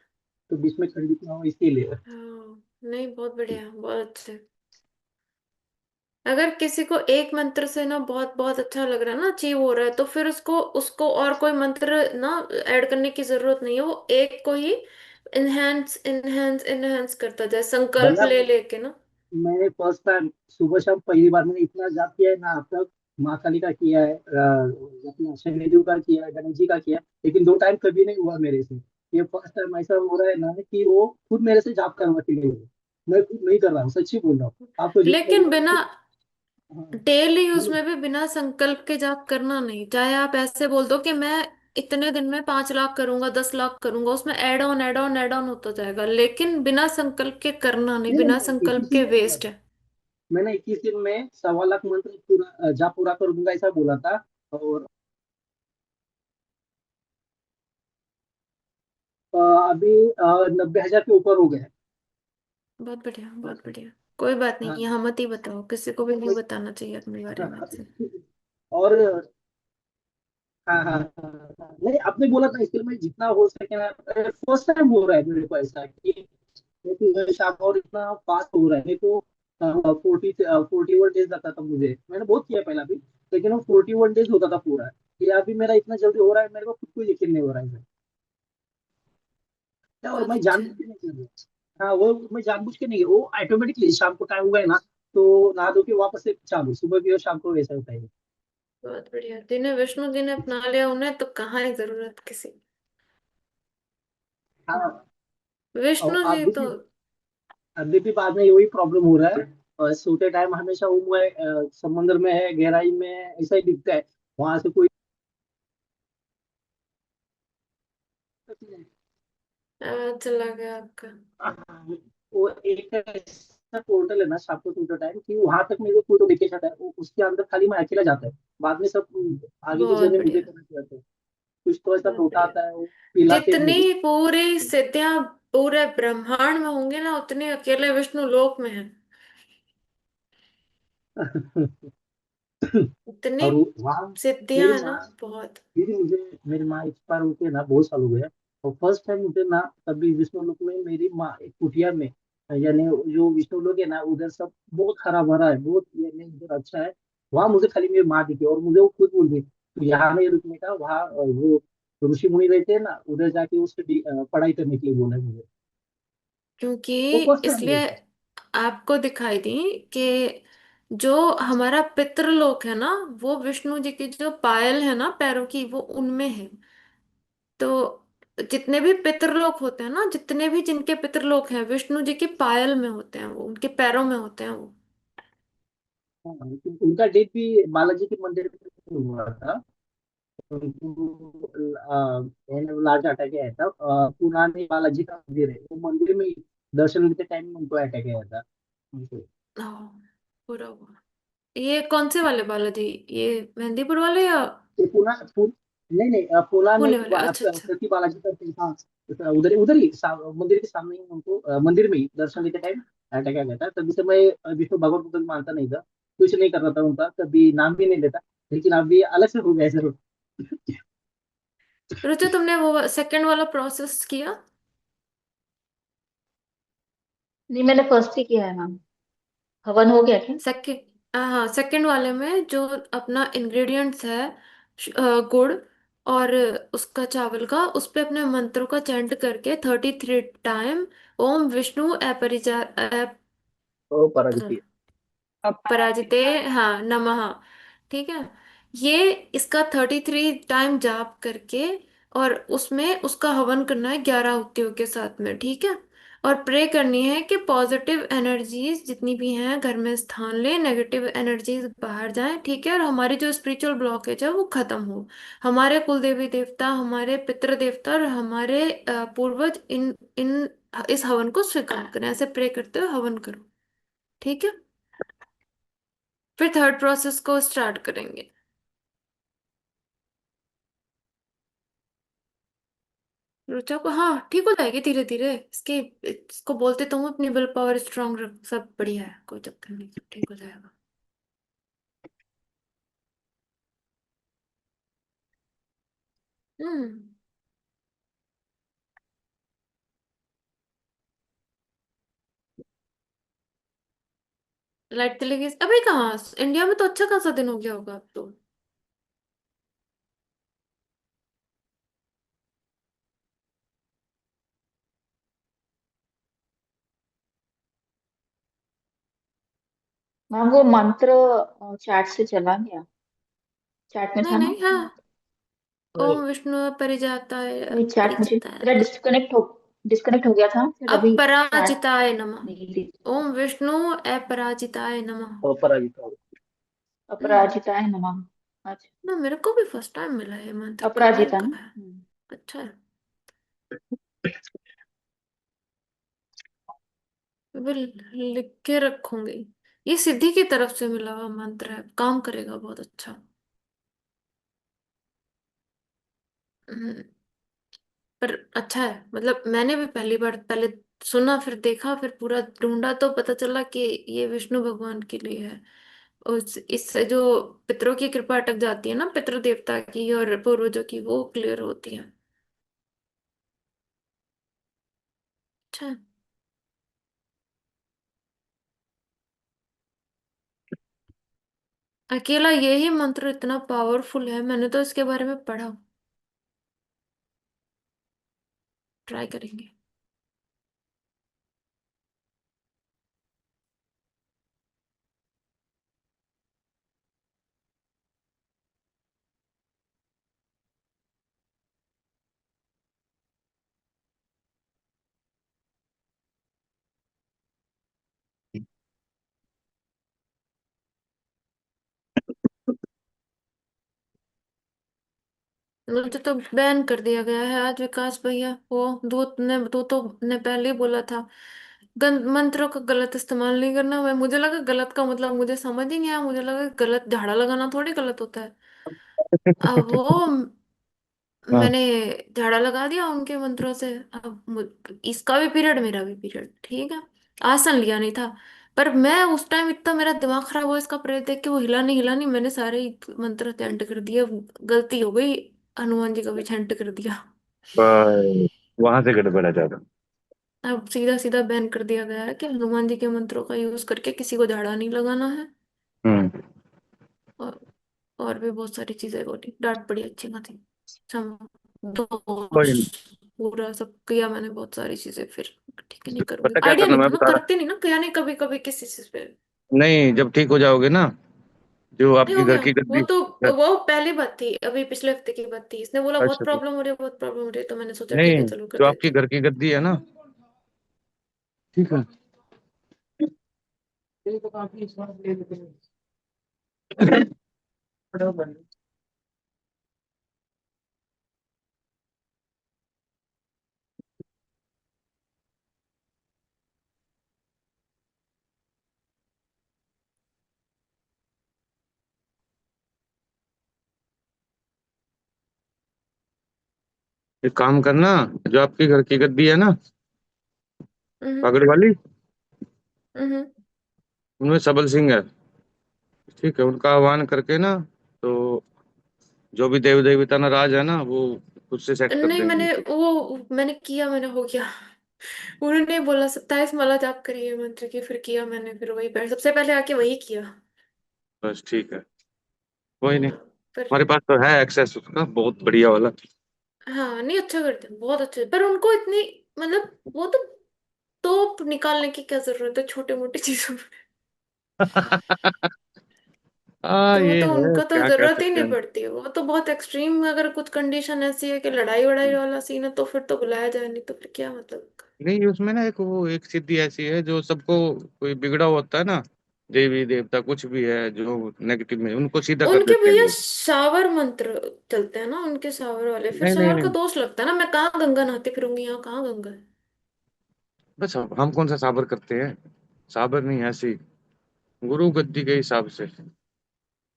तो बीच में खंडित ना हो इसीलिए। हाँ, नहीं बहुत बढ़िया, बहुत अच्छे। अगर किसी को एक मंत्र से ना बहुत बहुत अच्छा लग रहा है ना, अचीव हो रहा है, तो फिर उसको उसको और कोई मंत्र ना ऐड करने की जरूरत नहीं है, वो एक को ही इनहेंस इनहेंस इनहेंस करता जाए, संकल्प भैया ले लेके ना। मैंने फर्स्ट टाइम सुबह शाम पहली बार मैंने इतना जाप किया है ना अब तक। माँ काली का किया है, अपना शनिदेव का किया है, गणेश जी का किया है, लेकिन 2 टाइम कभी नहीं हुआ मेरे से। ये फर्स्ट टाइम ऐसा हो रहा है ना कि वो खुद मेरे से जाप करवाती है। मैं खुद नहीं कर रहा हूँ, सच्ची बोल रहा हूँ। आपको जितना भी लेकिन बिना बोलो, हाँ डेली यूज बोलो। में भी बिना संकल्प के जाप करना नहीं, चाहे आप ऐसे बोल दो कि मैं इतने दिन में 5 लाख करूंगा, 10 लाख करूंगा, उसमें एड ऑन होता जाएगा, लेकिन बिना संकल्प के करना नहीं, नहीं नहीं बिना नहीं, संकल्प 21 के दिन नहीं बोला वेस्ट था। है। मैंने 21 दिन में 1.25 लाख मंत्र पूरा जाप पूरा कर दूंगा, ऐसा बोला था। और अभी 90,000 के ऊपर हो गए हैं। बहुत बढ़िया, बहुत बढ़िया। कोई बात नहीं, हाँ यहाँ मत ही बताओ, किसी को भी नहीं बताना चाहिए अपने बारे में से। और हाँ हाँ हाँ। नहीं आपने बोला था इसलिए मैं जितना हो सके ना, फर्स्ट टाइम हो रहा है मेरे को ऐसा कि शाम और इतना फास्ट हो रहा है। मेरे को 41 डेज लगता था मुझे, मैंने बहुत किया पहला भी, लेकिन वो 41 डेज होता था पूरा। ये अभी मेरा इतना जल्दी हो रहा है, मेरे को खुद को यकीन नहीं हो रहा है। और बहुत मैं अच्छे। जानबूझ के नहीं कर रहा। हाँ वो मैं जानबूझ के नहीं, वो ऑटोमेटिकली शाम को टाइम हुआ है ना, तो नहा धो के वापस से चालू, सुबह भी और शाम को वैसा होता है। बहुत बढ़िया, जिन्हें विष्णु जी ने अपना लिया उन्हें तो कहाँ है जरूरत किसी की। हाँ और विष्णु जी तो अभी भी बाद में वही प्रॉब्लम हो रहा है। और सोते टाइम हमेशा वो मैं समंदर में है, गहराई में है, ऐसा ही दिखता है। वहां से कोई चला गया आपका। वो एक ऐसा पोर्टल है ना शाम को सोते टाइम कि वहां तक मेरे को कोई तो लेके जाता है, उसके अंदर खाली मैं अकेला जाता है। बाद में सब आगे की बहुत जर्नी मुझे बढ़िया, करना पड़ता है। कुछ तो ऐसा बहुत टोटा बढ़िया। आता है, वो पिलाते हैं मुझे। जितनी पूरी सिद्धियां पूरे ब्रह्मांड में होंगे ना, उतने अकेले विष्णु लोक में है। उतनी और वहाँ सिद्धियां मेरी है ना, माँ, बहुत। दीदी मुझे मेरी माँ एक्सपायर होके ना बहुत साल हो गया। और फर्स्ट टाइम मुझे ना तभी विष्णु लोक में मेरी माँ एक कुटिया में, यानी जो विष्णु लोक है ना उधर सब बहुत हरा भरा है, बहुत यानी उधर अच्छा है। वहां मुझे खाली मेरी माँ दिखी और मुझे वो खुद बोल दी तो यहाँ नहीं रुकने का, वहाँ वो ऋषि मुनि रहते हैं ना, उधर जाके उससे पढ़ाई करने के लिए बोला है मुझे। क्योंकि वो फर्स्ट टाइम इसलिए रहता है। आपको दिखाई दी कि जो हमारा पितृलोक है ना, वो विष्णु जी की जो पायल है ना पैरों की, वो उनमें है। तो जितने भी पितृलोक होते हैं ना, जितने भी जिनके पितृलोक हैं, विष्णु जी की पायल में होते हैं, वो उनके पैरों में होते हैं वो। हाँ, उनका डेट भी बालाजी के मंदिर में हुआ था। उनको लार्ज अटैक आया था। पुराने बालाजी का मंदिर है, वो मंदिर में दर्शन लेते टाइम में उनको अटैक आया था उनको। हाँ, पूरा हुआ। ये कौन से वाले बालाजी? ये मेहंदीपुर वाले या ये नहीं नहीं, पुना नहीं, पुणे वाले? अच्छा अच्छा। प्रति बालाजी का हाँ, उधर उधर ही मंदिर के सामने ही उनको मंदिर में ही दर्शन लेते टाइम अटैक आ गया था। तभी से मैं विष्णु भगवान को कभी मानता नहीं था, कुछ नहीं कर रहा था उनका, कभी नाम भी नहीं लेता। लेकिन अभी अलग से हो गया है जरूर। रुचि, तुमने वो सेकंड वाला प्रोसेस किया? नहीं मैंने फर्स्ट ही किया है मैम। हवन हो गया क्या? सेकंड, हाँ, सेकंड वाले में जो अपना इंग्रेडिएंट्स है, गुड़, और उसका चावल का उस पे अपने मंत्रों का चैंट करके 33 टाइम ओम विष्णु ओ पराजती। पराजिते, हाँ, नमः। ठीक है। ये इसका 33 टाइम जाप करके और उसमें उसका हवन करना है 11 हुतियों के साथ में, ठीक है। और प्रे करनी है कि पॉजिटिव एनर्जीज जितनी भी हैं घर में स्थान ले, नेगेटिव एनर्जीज बाहर जाएं, ठीक है। और हमारी जो स्पिरिचुअल ब्लॉकेज है वो खत्म हो। हमारे कुल देवी देवता, हमारे पितृ देवता और हमारे पूर्वज इन इन इस हवन को स्वीकार करें। ऐसे प्रे करते हुए हवन करो, ठीक है। फिर थर्ड प्रोसेस को स्टार्ट करेंगे। रुचा को, हाँ, ठीक हो जाएगी धीरे धीरे। इसको बोलते तो हूँ अपनी विल पावर स्ट्रांग रख, सब बढ़िया है, कोई चक्कर नहीं, सब ठीक हो जाएगा। हम्म। लाइट चली गई अभी कहाँ, इंडिया में तो अच्छा खासा दिन हो गया होगा अब तो। मैम वो मंत्र चैट से चला गया, चैट में नहीं था ना नहीं, हाँ, मंत्र। ओम विष्णु परिजाताय, नहीं चैट मुझे परिचिताय, मेरा डिस्कनेक्ट हो गया था, फिर अभी चैट अपराजिताय नमः। नहीं थी। ओम विष्णु अपराजिताय नमः। ओ पराजिता। हम्म। अपराजिता है नमः। अच्छा। ना, मेरे को भी फर्स्ट टाइम मिला है ये मंत्र, कमाल अपराजिता का ना। है। अच्छा है। मैं लिख के रखूंगी। ये सिद्धि की तरफ से मिला हुआ मंत्र है, काम करेगा बहुत अच्छा। हम्म, पर अच्छा है, मतलब मैंने भी पहली बार पहले सुना, फिर देखा, फिर पूरा ढूंढा तो पता चला कि ये विष्णु भगवान के लिए है। उस इससे जो पितरों की कृपा अटक जाती है ना, पितृ देवता की और पूर्वजों की, वो क्लियर होती है। अच्छा है। अकेला यही मंत्र इतना पावरफुल है, मैंने तो इसके बारे में पढ़ा। ट्राई करेंगे। मुझे तो बैन कर दिया गया है आज विकास भैया, वो दूत ने पहले ही बोला था मंत्रों का गलत इस्तेमाल नहीं करना। मैं, मुझे लगा गलत का मतलब मुझे समझ ही नहीं आया, मुझे लगा गलत झाड़ा लगाना थोड़ी गलत होता है। अब वो हाँ। मैंने झाड़ा लगा दिया उनके मंत्रों से। अब इसका भी पीरियड, मेरा भी पीरियड, ठीक है। आसन लिया नहीं था, पर मैं उस टाइम इतना मेरा दिमाग खराब हुआ इसका प्रेत देख के, वो हिला नहीं, मैंने सारे ही मंत्र चैंट कर दिए। गलती हो गई, हनुमान जी का भी चैंट कर दिया। पर वहां से गड़बड़ा ज्यादा। अब सीधा सीधा बैन कर दिया गया है कि हनुमान जी के मंत्रों का यूज करके किसी को झाड़ा नहीं लगाना है। हम्म। और और भी बहुत सारी चीजें बोली, डांट पड़ी अच्छी खासी। कोई दोष पूरा सब किया मैंने, बहुत सारी चीजें, फिर ठीक है नहीं करूंगी, पता क्या आइडिया करना, नहीं मैं था ना, बता रहा। करते नहीं ना, किया नहीं कभी कभी किसी चीज पे। नहीं, जब ठीक हो जाओगे ना, जो नहीं आपकी हो घर गया की वो गद्दी। तो, वो पहली बात थी, अभी पिछले हफ्ते की बात थी। इसने बोला बहुत अच्छा तो प्रॉब्लम हो रही है, बहुत प्रॉब्लम हो रही है, तो मैंने सोचा ठीक है नहीं, चलो कर जो आपकी देती हूँ। घर की गद्दी है ना, ठीक है। एक काम करना, जो आपकी घर की गद्दी है ना, हम्म। पगड़ी वाली, हम्म। उनमें सबल सिंह है, ठीक है। उनका आह्वान करके ना, तो जो भी देवी देवता नाराज है ना, वो खुद से सेट कर नहीं, देंगे। मैंने किया, मैंने हो गया। उन्होंने बोला 27 माला जाप करिए मंत्र की, फिर किया मैंने, फिर वही सबसे पहले आके वही किया। बस ठीक है, कोई नहीं। पर हमारे पास तो है एक्सेस उसका बहुत बढ़िया वाला। हाँ, नहीं अच्छा करते हैं, बहुत अच्छे, पर उनको इतनी, मतलब वो तो तोप निकालने की क्या जरूरत है छोटे मोटे चीजों में। हाँ तो वो ये तो है, उनको तो क्या कह जरूरत ही सकते नहीं हैं। पड़ती है, वो तो बहुत एक्सट्रीम, अगर कुछ कंडीशन ऐसी है कि लड़ाई वड़ाई वाला सीन है तो फिर तो बुलाया जाए, नहीं तो फिर क्या मतलब। नहीं उसमें ना एक वो एक सिद्धि ऐसी है जो सबको, कोई बिगड़ा होता है ना, देवी देवता कुछ भी है जो नेगेटिव में, उनको सीधा कर उनके देते हैं भैया वो। शावर मंत्र चलते हैं ना, उनके शावर वाले, फिर नहीं नहीं शावर का नहीं, दोष लगता है ना, मैं कहाँ गंगा नहाती फिरूंगी, यहाँ कहाँ गंगा है। बस हम कौन सा साबर करते हैं, साबर नहीं ऐसी, गुरु गद्दी के हिसाब से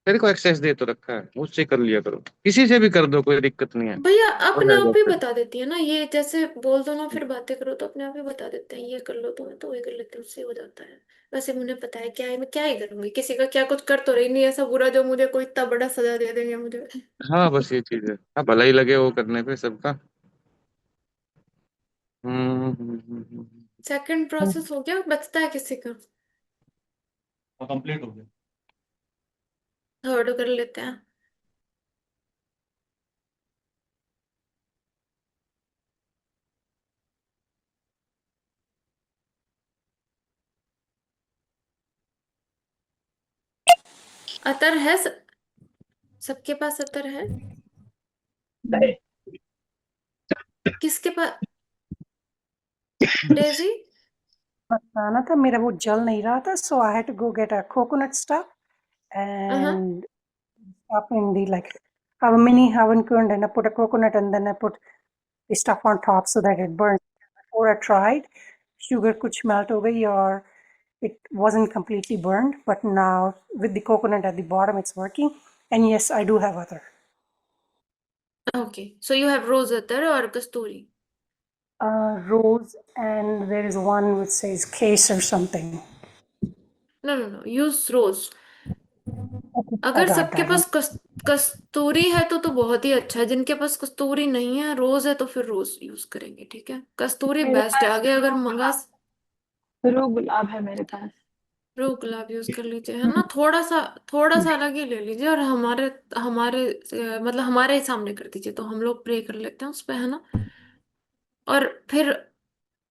तेरे को एक्सेस दे तो रखा है, मुझसे कर लिया करो, किसी से भी कर दो, कोई दिक्कत नहीं है। भैया और अपने है आप ही जाते बता देती है ना, ये जैसे बोल दो ना फिर बातें करो तो अपने आप ही बता देते हैं, ये कर लो तो मैं तो वही कर लेती हूँ, उससे हो जाता है। वैसे मुझे पता है क्या है, मैं क्या ही करूंगी, किसी का क्या कुछ कर तो रही नहीं ऐसा बुरा जो मुझे कोई इतना बड़ा सजा दे देंगे मुझे। हाँ बस ये चीज है, हाँ भला ही लगे वो करने पे सबका। हम्म। सेकंड प्रोसेस हो गया, बचता है किसी का। कंप्लीट हो गया। थर्ड कर लेते हैं। अतर है सबके पास अतर है। किसके पास? डेजी। बताना था, मेरा वो जल नहीं रहा था, so I had to go get a coconut stuff हाँ। and up in the like have a mini oven and then I put a coconut and then I put the stuff on top so that it burns. Before I tried, sugar कुछ melt हो गई और it wasn't completely burned, but now with the coconut at the bottom it's working. And yes, I do have other. Okay, so you have rose अतर और कस्तूरी। Rose, and there is one which says case or something. No no no, use rose. Okay, I अगर got सबके that one. पास कस्तूरी है तो बहुत ही अच्छा है, जिनके पास कस्तूरी नहीं है, रोज है, तो फिर रोज यूज करेंगे, ठीक है, कस्तूरी मेरे बेस्ट है, पास आगे अगर मंगा। रो गुलाब है मेरे पास। रो गुलाब यूज कर लीजिए, है ना, थोड़ा सा अलग ही ले लीजिए, और हमारे हमारे मतलब हमारे ही सामने कर दीजिए, तो हम लोग प्रे कर लेते हैं उस पे, है ना। और फिर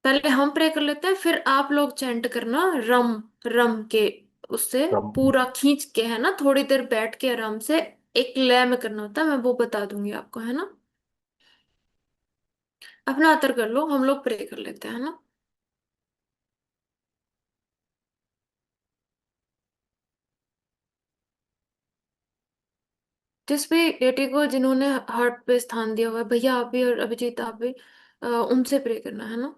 पहले हम प्रे कर लेते हैं, फिर आप लोग चैंट करना रम, रम के उससे कम। पूरा खींच के, है ना, थोड़ी देर बैठ के आराम से, एक लय में करना होता है, मैं वो बता दूंगी आपको, है ना। अपना अतर कर लो, हम लोग प्रे कर लेते हैं, है ना। जिस भी बेटी को जिन्होंने हार्ट पे स्थान दिया हुआ है, भैया आप भी और अभिजीत आप भी, उनसे प्रे करना, है ना।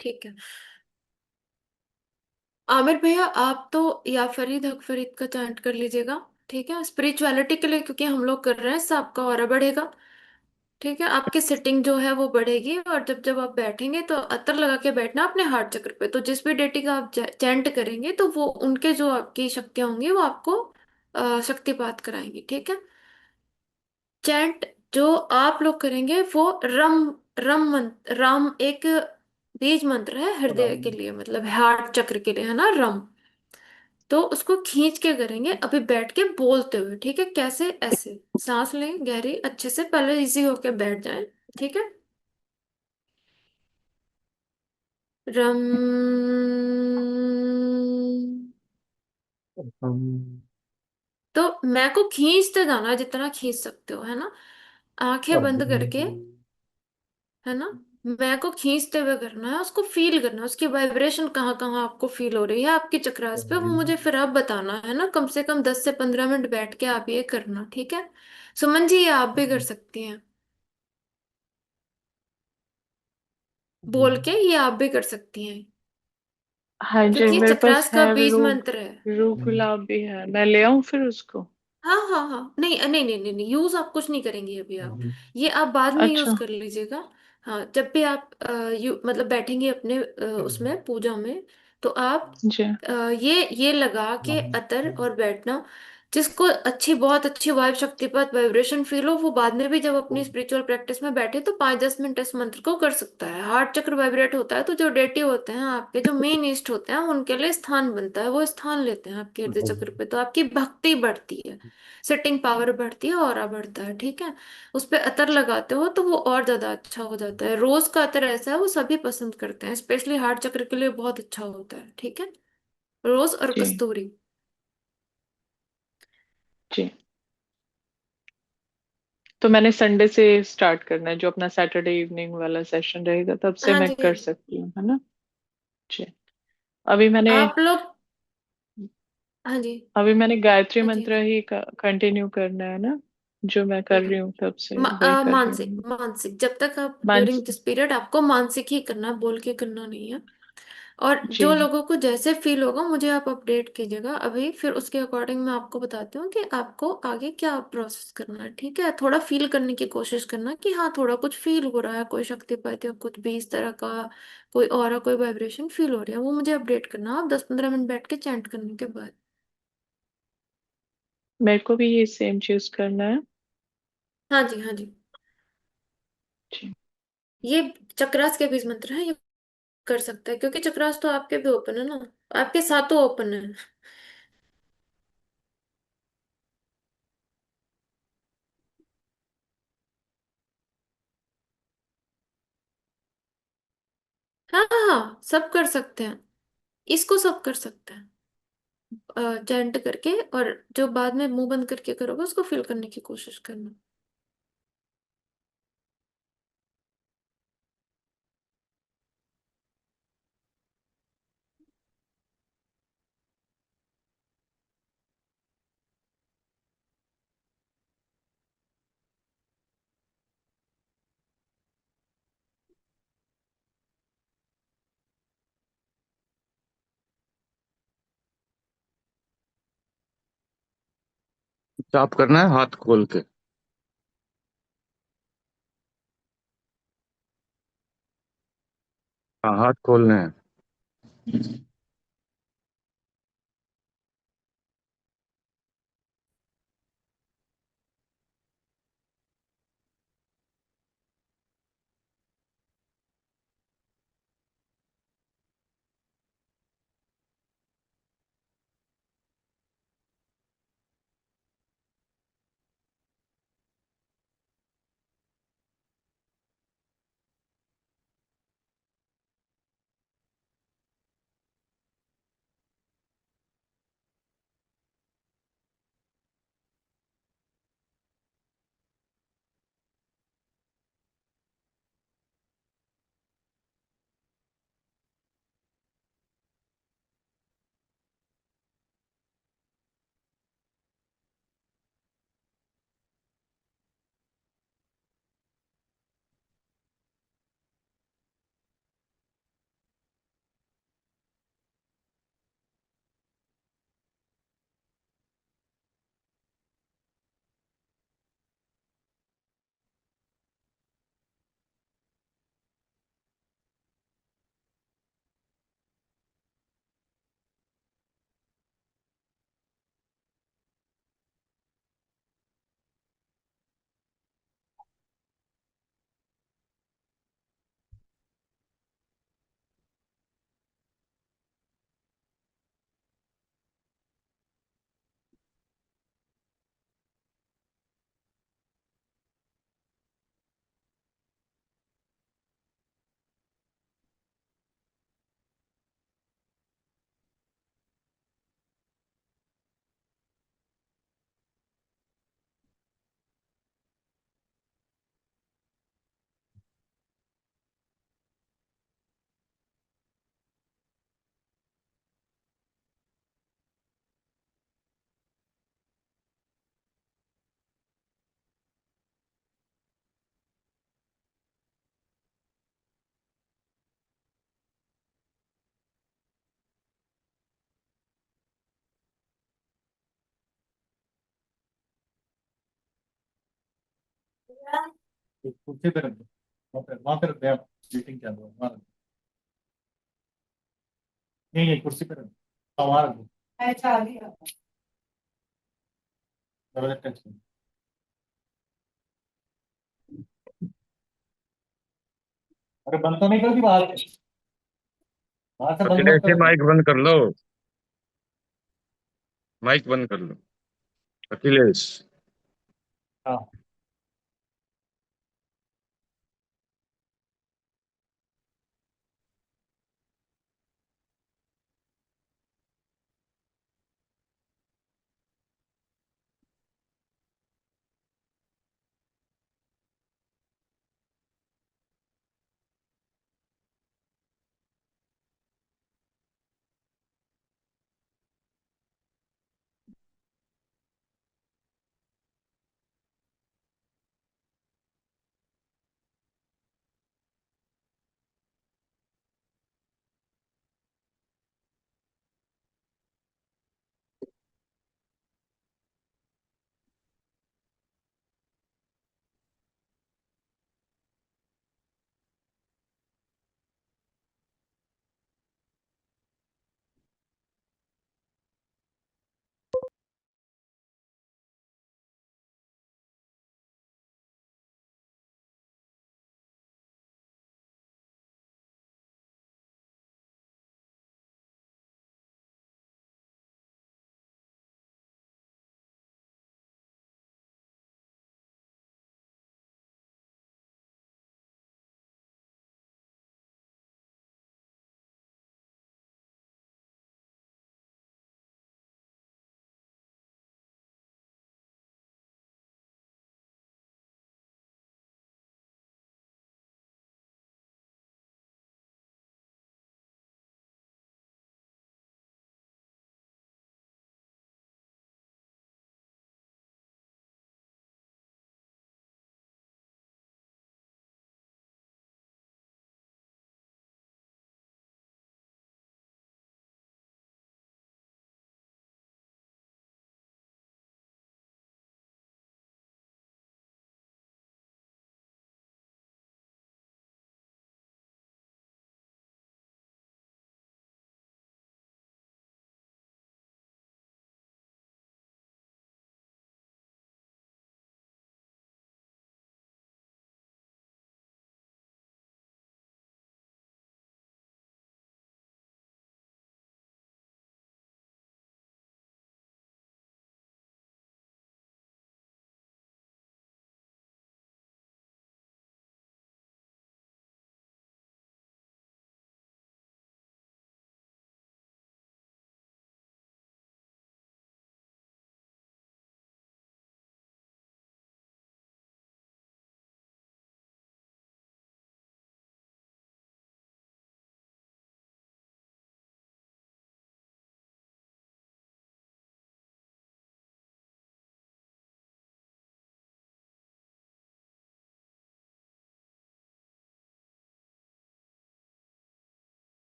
ठीक है, आमिर भैया आप तो या फरीद हक फरीद का चैंट कर लीजिएगा, ठीक है, स्पिरिचुअलिटी के लिए, क्योंकि हम लोग कर रहे हैं, इससे आपका ऑरा बढ़ेगा, ठीक है, आपकी सिटिंग जो है वो बढ़ेगी, और जब जब आप बैठेंगे तो अतर लगा के बैठना अपने हार्ट चक्र पे, तो जिस भी डेटी का आप चैंट करेंगे तो वो उनके जो आपकी शक्तियां होंगी वो आपको शक्तिपात कराएंगी, ठीक है। चैंट जो आप लोग करेंगे वो रम, रम मंत्र, राम एक बीज मंत्र है हृदय के लिए, मतलब हार्ट चक्र के लिए, है ना, रम। तो उसको खींच के करेंगे अभी बैठ के बोलते हुए, ठीक है, कैसे, ऐसे सांस लें गहरी अच्छे से, पहले इजी होके बैठ जाएं, ठीक है। रम। हम, तो मैं को खींचते जाना है जितना खींच सकते हो, है ना। आंखें अब बंद करके, है ना। मैं को खींचते हुए करना है, उसको फील करना है, उसकी वाइब्रेशन कहाँ कहाँ आपको फील हो रही है आपकी चक्रास पे, वो मुझे फिर आप बताना है ना। कम से कम 10 से 15 मिनट बैठ के आप ये करना, ठीक है। सुमन जी, ये आप भी कर सकती हैं, बोल के ये आप भी कर सकती हैं, हाँ जी, क्योंकि ये मेरे पास चक्रास का है बीज रू मंत्र है। रू गुलाब भी है, मैं ले आऊं फिर उसको? हाँ हाँ हाँ, नहीं नहीं नहीं नहीं नहीं, यूज आप कुछ नहीं करेंगे अभी आप, ये आप बाद में यूज अच्छा। कर लीजिएगा। हाँ, जब भी आप मतलब बैठेंगे अपने उसमें पूजा में, तो आप जी। ये लगा के अतर और बैठना। जिसको अच्छी, बहुत अच्छी वायु शक्तिपात वाइब्रेशन फील हो, वो बाद में भी जब अपनी स्पिरिचुअल प्रैक्टिस में बैठे तो 5-10 मिनट इस मंत्र को कर सकता है। हार्ट चक्र वाइब्रेट होता है तो जो डेटी होते हैं आपके, जो मेन ईस्ट होते हैं, उनके लिए स्थान बनता है, वो स्थान लेते हैं आपके हृदय चक्र पे, तो आपकी भक्ति बढ़ती है, सिटिंग पावर बढ़ती है, ऑरा बढ़ता है, ठीक है। उस पे अतर लगाते हो तो वो और ज्यादा अच्छा हो जाता है। रोज का अतर ऐसा है, वो सभी पसंद करते हैं, स्पेशली हार्ट चक्र के लिए बहुत अच्छा होता है, ठीक है। रोज और जी। कस्तूरी। जी। तो मैंने संडे से स्टार्ट करना है, जो अपना सैटरडे इवनिंग वाला सेशन रहेगा तब से हाँ मैं जी, हाँ कर जी, सकती हूँ, है ना? जी। अभी मैंने आप लोग। हाँ जी, अभी मैंने गायत्री हाँ जी। मंत्र ही कंटिन्यू करना है ना, जो मैं कर रही हूँ तब से वही कर रही मानसिक, हूँ। मानसिक, जब तक आप ड्यूरिंग मानस दिस पीरियड आपको मानसिक ही करना है, बोल के करना नहीं है। और जो जी। लोगों को जैसे फील होगा मुझे आप अपडेट कीजिएगा अभी, फिर उसके अकॉर्डिंग मैं आपको बताती हूँ कि आपको आगे क्या प्रोसेस करना है, ठीक है। थोड़ा फील करने की कोशिश करना कि हाँ थोड़ा कुछ फील हो रहा है, कोई शक्तिपात या कुछ भी इस तरह का, कोई और कोई वाइब्रेशन फील हो रही है, वो मुझे अपडेट करना आप 10-15 मिनट बैठ के चैंट करने के बाद। मेरे को भी ये सेम चीज करना है। हाँ जी, हाँ जी। जी। ये चक्रास के बीज मंत्र है, ये कर सकते हैं, क्योंकि चक्रास तो आपके भी ओपन है ना, आपके सातों ओपन है। हाँ हाँ हाँ, सब कर सकते हैं, इसको सब कर सकते हैं। चैंट करके, और जो बाद में मुंह बंद करके करोगे उसको फील करने की कोशिश करना। साफ करना है हाथ खोल के। हाँ, हाथ खोलने हैं। कुर्सी पे रख दो, वहाँ पे रख दो, मीटिंग चल रहा है वहाँ रख दो। नहीं कुर्सी पे रख दो, वहाँ रख दो, दरवाजा टच करो। अरे बंद तो नहीं कर दी बाहर से, बाहर से बंद अखिलेश मत जी कर दी। माइक बंद कर लो, माइक बंद कर लो अखिलेश। हाँ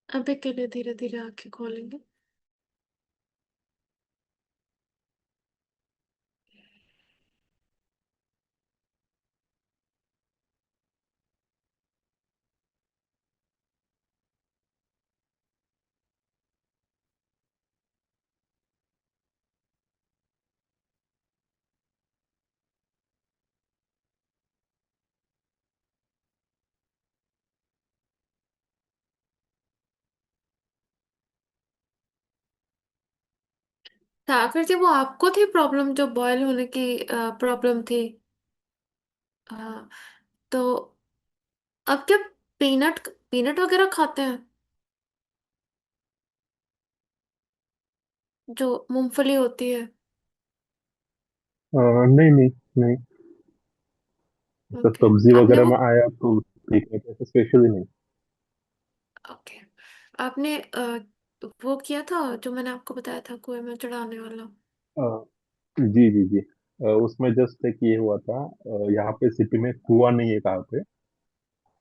अभी के लिए धीरे धीरे आंखें खोलेंगे। सागर जी, वो आपको थी प्रॉब्लम, जो बॉयल होने की प्रॉब्लम थी? हाँ। तो अब क्या पीनट पीनट वगैरह खाते हैं, जो मूंगफली होती है? नहीं नहीं नहीं, तो ओके। सब्जी आपने वगैरह वो में आया तो ठीक है, ऐसे स्पेशली नहीं। ओके, आपने वो किया था जो मैंने आपको बताया था, कुएं में चढ़ाने वाला? अ, जी जी जी। उसमें जस्ट एक ये हुआ था, यहाँ पे सिटी में कुआं नहीं है कहाँ पे।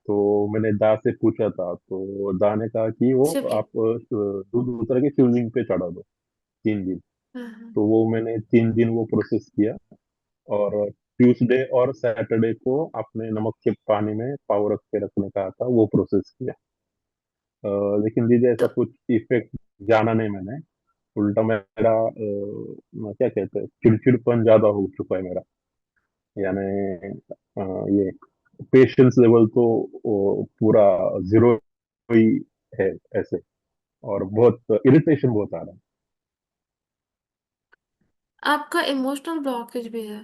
तो मैंने दा से पूछा था, तो दा ने कहा कि वो शिवलिंग। आप दूध उतर के शिवलिंग पे चढ़ा दो 3 दिन। हाँ हाँ। तो वो मैंने 3 दिन वो प्रोसेस किया। और ट्यूसडे और सैटरडे को अपने नमक के पानी में पाव रख के रखने का था, वो प्रोसेस किया। लेकिन दीदी ऐसा तो कुछ इफेक्ट जाना नहीं मैंने। उल्टा मेरा क्या कहते हैं, चिड़चिड़पन ज्यादा हो चुका है मेरा। यानी ये पेशेंस लेवल तो पूरा जीरो ही है ऐसे। और बहुत इरिटेशन बहुत आ रहा है। आपका इमोशनल ब्लॉकेज भी है।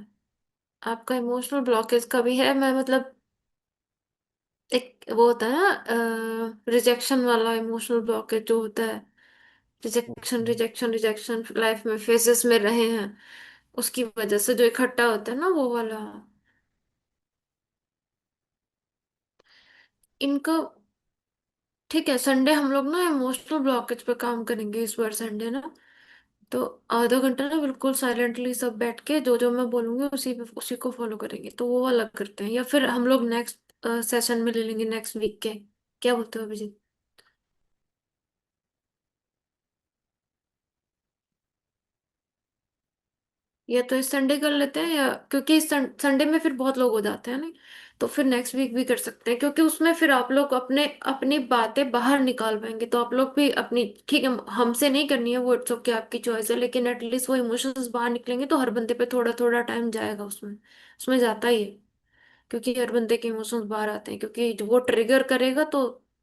आपका इमोशनल ब्लॉकेज का भी है, मैं मतलब एक वो होता है ना, रिजेक्शन वाला इमोशनल ब्लॉकेज जो होता है। रिजेक्शन रिजेक्शन रिजेक्शन लाइफ में फेजेस में रहे हैं, उसकी वजह से जो इकट्ठा होता है ना, वो वाला। इनका ठीक है, संडे हम लोग ना इमोशनल ब्लॉकेज पे काम करेंगे इस बार संडे ना। तो आधा घंटा ना बिल्कुल साइलेंटली सब बैठ के जो जो मैं बोलूंगी उसी को फॉलो करेंगे, तो वो अलग करते हैं, या फिर हम लोग नेक्स्ट सेशन में ले लेंगे नेक्स्ट वीक के। क्या बोलते हो अभिजीत? या तो इस संडे कर लेते हैं, या क्योंकि इस संडे में फिर बहुत लोग हो जाते हैं नहीं, तो फिर नेक्स्ट वीक भी कर सकते हैं, क्योंकि उसमें फिर आप लोग अपने अपनी बातें बाहर निकाल पाएंगे, तो आप लोग भी अपनी, ठीक है हमसे नहीं करनी है वो, इट्स ओके आपकी चॉइस है, लेकिन एटलीस्ट वो इमोशंस बाहर निकलेंगे तो हर बंदे पे थोड़ा थोड़ा टाइम जाएगा उसमें। उसमें जाता ही है, क्योंकि हर बंदे के इमोशंस बाहर आते हैं, क्योंकि जो वो ट्रिगर करेगा तो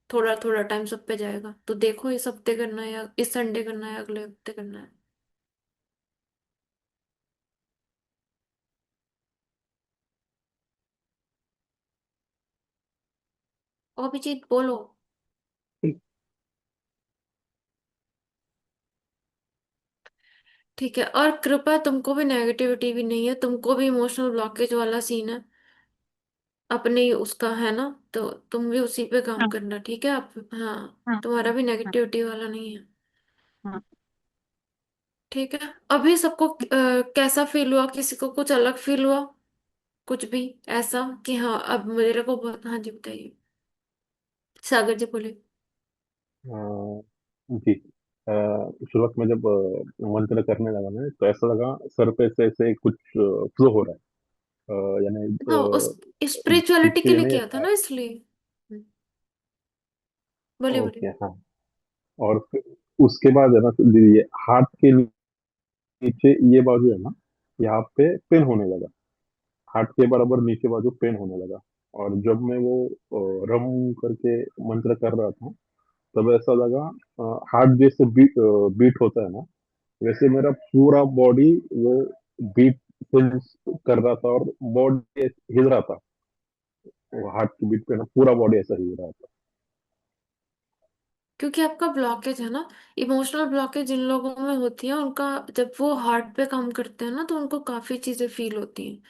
थोड़ा थोड़ा टाइम सब पे जाएगा। तो देखो इस हफ्ते करना है या इस संडे करना है, अगले हफ्ते करना है। और अभिजीत बोलो। ठीक है, और कृपा तुमको भी नेगेटिविटी भी नहीं है, तुमको भी इमोशनल ब्लॉकेज वाला सीन है, अपने ही उसका है ना, तो तुम भी उसी पे काम हाँ करना, ठीक है आप? हाँ, हाँ तुम्हारा भी हाँ नेगेटिविटी वाला नहीं है। हाँ। ठीक है। अभी सबको कैसा फील हुआ? किसी को कुछ अलग फील हुआ? कुछ भी ऐसा कि हाँ अब मेरे को बहुत, हाँ जी बताइए, सागर जी बोले। जी। शुरुआत में जब मंत्र करने लगा मैं, तो ऐसा लगा सर पे से ऐसे कुछ फ्लो हो रहा है। यानी हाँ, उस स्पिरिचुअलिटी के पीछे लिए नहीं। किया था ना, इसलिए। बोलिए बोलिए। ओके हाँ। और फिर उसके बाद है ना, तो ये हाथ के नीचे ये बाजू है ना, यहाँ पे पेन होने लगा। हाथ के बराबर नीचे बाजू पेन होने लगा। और जब मैं वो रम करके मंत्र कर रहा था, तब ऐसा लगा हार्ट जैसे बीट होता है ना, वैसे मेरा पूरा बॉडी वो बीट कर रहा था, और बॉडी हिल रहा था। वो हार्ट की बीट पे ना पूरा बॉडी ऐसा हिल रहा था। क्योंकि आपका ब्लॉकेज है ना, इमोशनल ब्लॉकेज जिन लोगों में होती है उनका, जब वो हार्ट पे काम करते हैं ना तो उनको काफी चीजें फील होती हैं।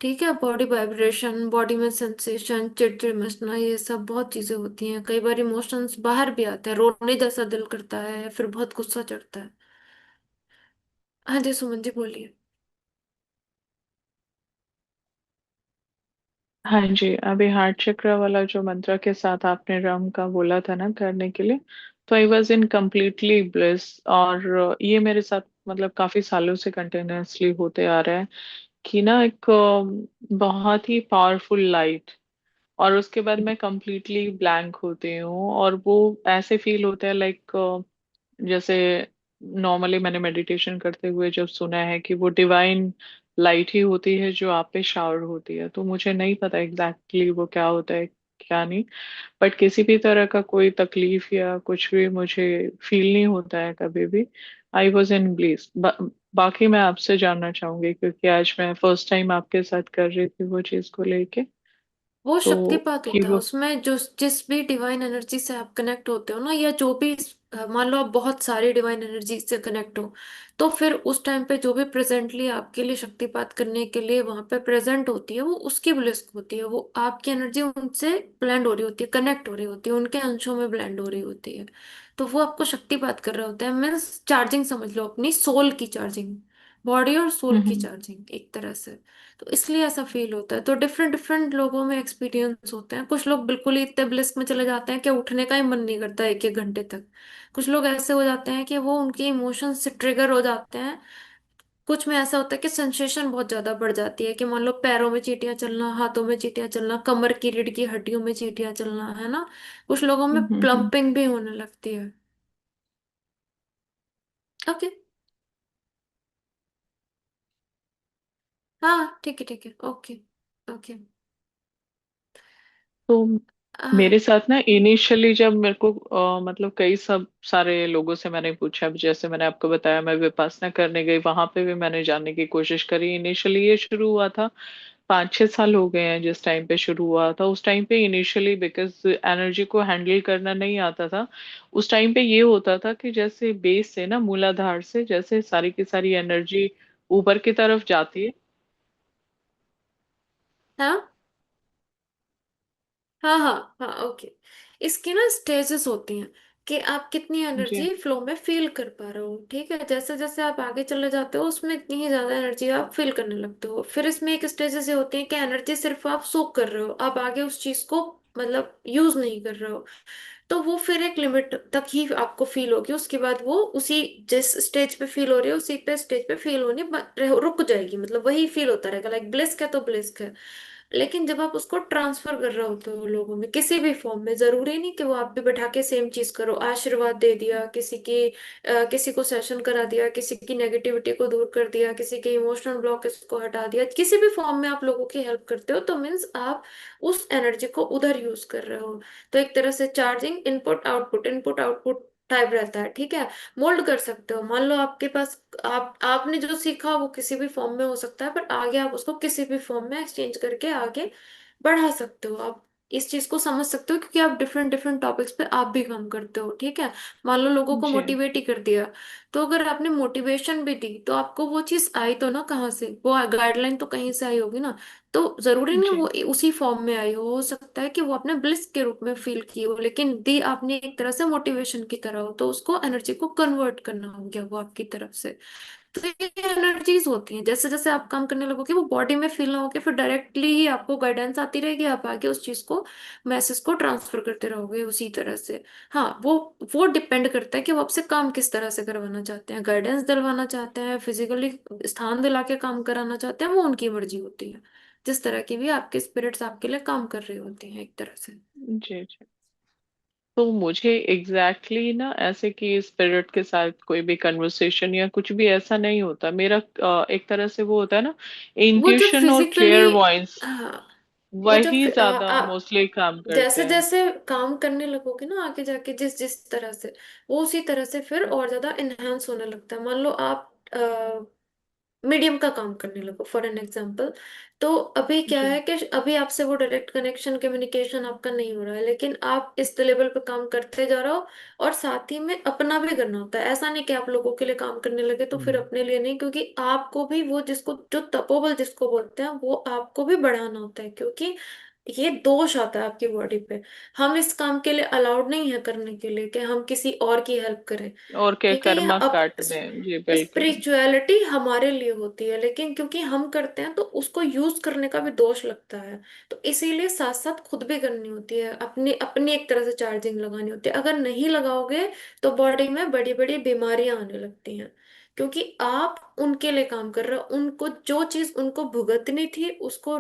ठीक है, बॉडी वाइब्रेशन, बॉडी में सेंसेशन, चिड़चिड़ मचना, ये सब बहुत चीजें होती हैं। कई बार इमोशंस बाहर भी आते हैं, रोने जैसा दिल करता है या फिर बहुत गुस्सा चढ़ता है। हाँ जी सुमन जी बोलिए। हाँ जी, अभी हार्ट चक्र वाला जो मंत्र के साथ आपने रम का बोला था ना करने के लिए, तो I was in completely bliss. और ये मेरे साथ मतलब काफी सालों से कंटिन्यूअसली होते आ रहा है कि ना एक बहुत ही पावरफुल लाइट, और उसके बाद मैं कंप्लीटली ब्लैंक होती हूँ, और वो ऐसे फील होता है लाइक जैसे नॉर्मली मैंने मेडिटेशन करते हुए जब सुना है कि वो डिवाइन लाइट ही होती है जो आप पे शावर होती है। तो मुझे नहीं पता एग्जैक्टली वो क्या होता है क्या नहीं, बट किसी भी तरह का कोई तकलीफ या कुछ भी मुझे फील नहीं होता है कभी भी। I was in bliss. बाकी मैं आपसे जानना चाहूंगी, क्योंकि आज मैं फर्स्ट टाइम आपके साथ कर रही थी वो चीज को लेके। वो तो शक्तिपात कि होता है, वो उसमें जो जिस भी डिवाइन एनर्जी से आप कनेक्ट होते हो ना, या जो भी मान लो आप बहुत सारी डिवाइन एनर्जी से कनेक्ट हो, तो फिर उस टाइम पे जो भी प्रेजेंटली आपके लिए शक्तिपात करने के लिए वहां पे प्रेजेंट होती है, वो उसकी ब्लिस होती है। वो आपकी एनर्जी उनसे ब्लेंड हो रही होती है, कनेक्ट हो रही होती है, उनके अंशों में ब्लेंड हो रही होती है। तो वो आपको शक्तिपात कर रहे होते हैं। मीन्स चार्जिंग समझ लो, अपनी सोल की चार्जिंग, बॉडी और सोल की हम्म चार्जिंग एक तरह से। तो इसलिए ऐसा फील होता है। तो डिफरेंट डिफरेंट लोगों में एक्सपीरियंस होते हैं। कुछ लोग बिल्कुल ही इतने ब्लिस में चले जाते हैं कि उठने का ही मन नहीं करता एक एक घंटे तक। कुछ लोग ऐसे हो जाते हैं कि वो उनके इमोशंस से ट्रिगर हो जाते हैं। कुछ में ऐसा होता है कि सेंसेशन बहुत ज्यादा बढ़ जाती है, कि मान लो पैरों में चींटियां चलना, हाथों में चींटियां चलना, कमर की रीढ़ की हड्डियों में चींटियां चलना, है ना। कुछ लोगों में हम्म। प्लम्पिंग भी होने लगती है। ओके। हाँ ठीक है, ठीक है, ओके। ओके। तो हाँ। मेरे साथ ना इनिशियली जब मेरे को मतलब कई सब सारे लोगों से मैंने पूछा, जैसे मैंने आपको बताया मैं विपासना करने गई, वहां पे भी मैंने जानने की कोशिश करी। इनिशियली ये शुरू हुआ था, 5-6 साल हो गए हैं जिस टाइम पे शुरू हुआ था। उस टाइम पे इनिशियली बिकॉज एनर्जी को हैंडल करना नहीं आता था, उस टाइम पे ये होता था कि जैसे बेस से ना, मूलाधार से जैसे सारी की सारी एनर्जी ऊपर की तरफ जाती है। हाँ हाँ हाँ हाँ, ओके। इसकी ना स्टेजेस होती हैं, कि आप कितनी जी। एनर्जी फ्लो में फील कर पा रहे हो। ठीक है, जैसे जैसे आप आगे चले जाते हो उसमें इतनी ही ज्यादा एनर्जी आप फील करने लगते हो। फिर इसमें एक स्टेजेस ये होती है कि एनर्जी सिर्फ आप सोक कर रहे हो, आप आगे उस चीज को मतलब यूज नहीं कर रहे हो। तो वो फिर एक लिमिट तक ही आपको फील होगी, उसके बाद वो उसी जिस स्टेज पे फील हो रही है उसी पे स्टेज पे फील होने रुक जाएगी। मतलब वही फील होता रहेगा, लाइक ब्लिस है तो ब्लिस है। लेकिन जब आप उसको ट्रांसफर कर रहे होते हो लोगों में किसी भी फॉर्म में, जरूरी नहीं कि वो आप भी बैठा के सेम चीज करो। आशीर्वाद दे दिया किसी की, किसी को सेशन करा दिया, किसी की नेगेटिविटी को दूर कर दिया, किसी के इमोशनल ब्लॉक को हटा दिया, किसी भी फॉर्म में आप लोगों की हेल्प करते हो, तो मीन्स आप उस एनर्जी को उधर यूज कर रहे हो। तो एक तरह से चार्जिंग, इनपुट आउटपुट टाइप रहता है। ठीक है, मोल्ड कर सकते हो। मान लो आपके पास, आपने जो सीखा वो किसी भी फॉर्म में हो सकता है, पर आगे आप उसको किसी भी फॉर्म में एक्सचेंज करके आगे बढ़ा सकते हो। आप इस चीज को समझ सकते हो, क्योंकि आप डिफरेंट डिफरेंट टॉपिक्स पे आप भी काम करते हो। ठीक है, मान लो लोगों को जी। मोटिवेट ही कर दिया, तो अगर आपने मोटिवेशन भी दी तो आपको वो चीज आई तो ना कहाँ से, वो गाइडलाइन तो कहीं से आई होगी ना। तो जरूरी नहीं वो जी। उसी फॉर्म में आई हो सकता है कि वो आपने ब्लिस के रूप में फील की हो, लेकिन दी आपने एक तरह से मोटिवेशन की तरह हो, तो उसको एनर्जी को कन्वर्ट करना हो गया वो आपकी तरफ से। तो ये एनर्जीज होती हैं, जैसे जैसे आप काम करने लगोगे वो बॉडी में फील ना होके फिर डायरेक्टली ही आपको गाइडेंस आती रहेगी, आप आगे उस चीज को, मैसेज को ट्रांसफर करते रहोगे उसी तरह से। हाँ, वो डिपेंड करता है कि वो आपसे काम किस तरह से करवाना चाहते हैं, गाइडेंस दिलवाना चाहते हैं, फिजिकली स्थान दिला के काम कराना चाहते हैं, वो उनकी मर्जी होती है। जिस तरह की भी आपके स्पिरिट्स आपके लिए काम कर रही होती हैं एक तरह से। जी। जी। तो मुझे एग्जैक्टली exactly ना ऐसे कि स्पिरिट के साथ कोई भी कन्वर्सेशन या कुछ भी ऐसा नहीं होता मेरा। एक तरह से वो होता है ना, वो जो इंट्यूशन और फिजिकली, क्लियर वॉइस, हाँ, वो जब वही ज्यादा मोस्टली काम करते जैसे हैं। जैसे काम करने लगोगे ना आगे जाके, जिस जिस तरह से, वो उसी तरह से फिर और ज्यादा इनहेंस होने लगता है। मान लो आप मीडियम का काम करने लगो फॉर एन एग्जांपल, तो अभी क्या जी। है कि अभी आपसे वो डायरेक्ट कनेक्शन कम्युनिकेशन आपका नहीं हो रहा है, लेकिन आप इस लेवल पे काम करते जा रहे हो, और साथ ही में अपना भी करना होता है। ऐसा नहीं कि आप लोगों के लिए काम करने लगे तो फिर अपने लिए नहीं, क्योंकि आपको भी वो जिसको जो तपोबल जिसको बोलते हैं वो आपको भी बढ़ाना होता है, क्योंकि ये दोष आता है आपकी बॉडी पे। हम इस काम के लिए अलाउड नहीं है करने के लिए कि हम किसी और की हेल्प करें। और क्या ठीक है, ये कर्मा अब काट दें, जी बिल्कुल। स्पिरिचुअलिटी हमारे लिए होती है, लेकिन क्योंकि हम करते हैं तो उसको यूज करने का भी दोष लगता है। तो इसीलिए साथ साथ खुद भी करनी होती है, अपनी अपनी एक तरह से चार्जिंग लगानी होती है। अगर नहीं लगाओगे तो बॉडी में बड़ी बड़ी बीमारियां आने लगती हैं, क्योंकि आप उनके लिए काम कर रहे हो। उनको जो चीज उनको भुगतनी थी उसको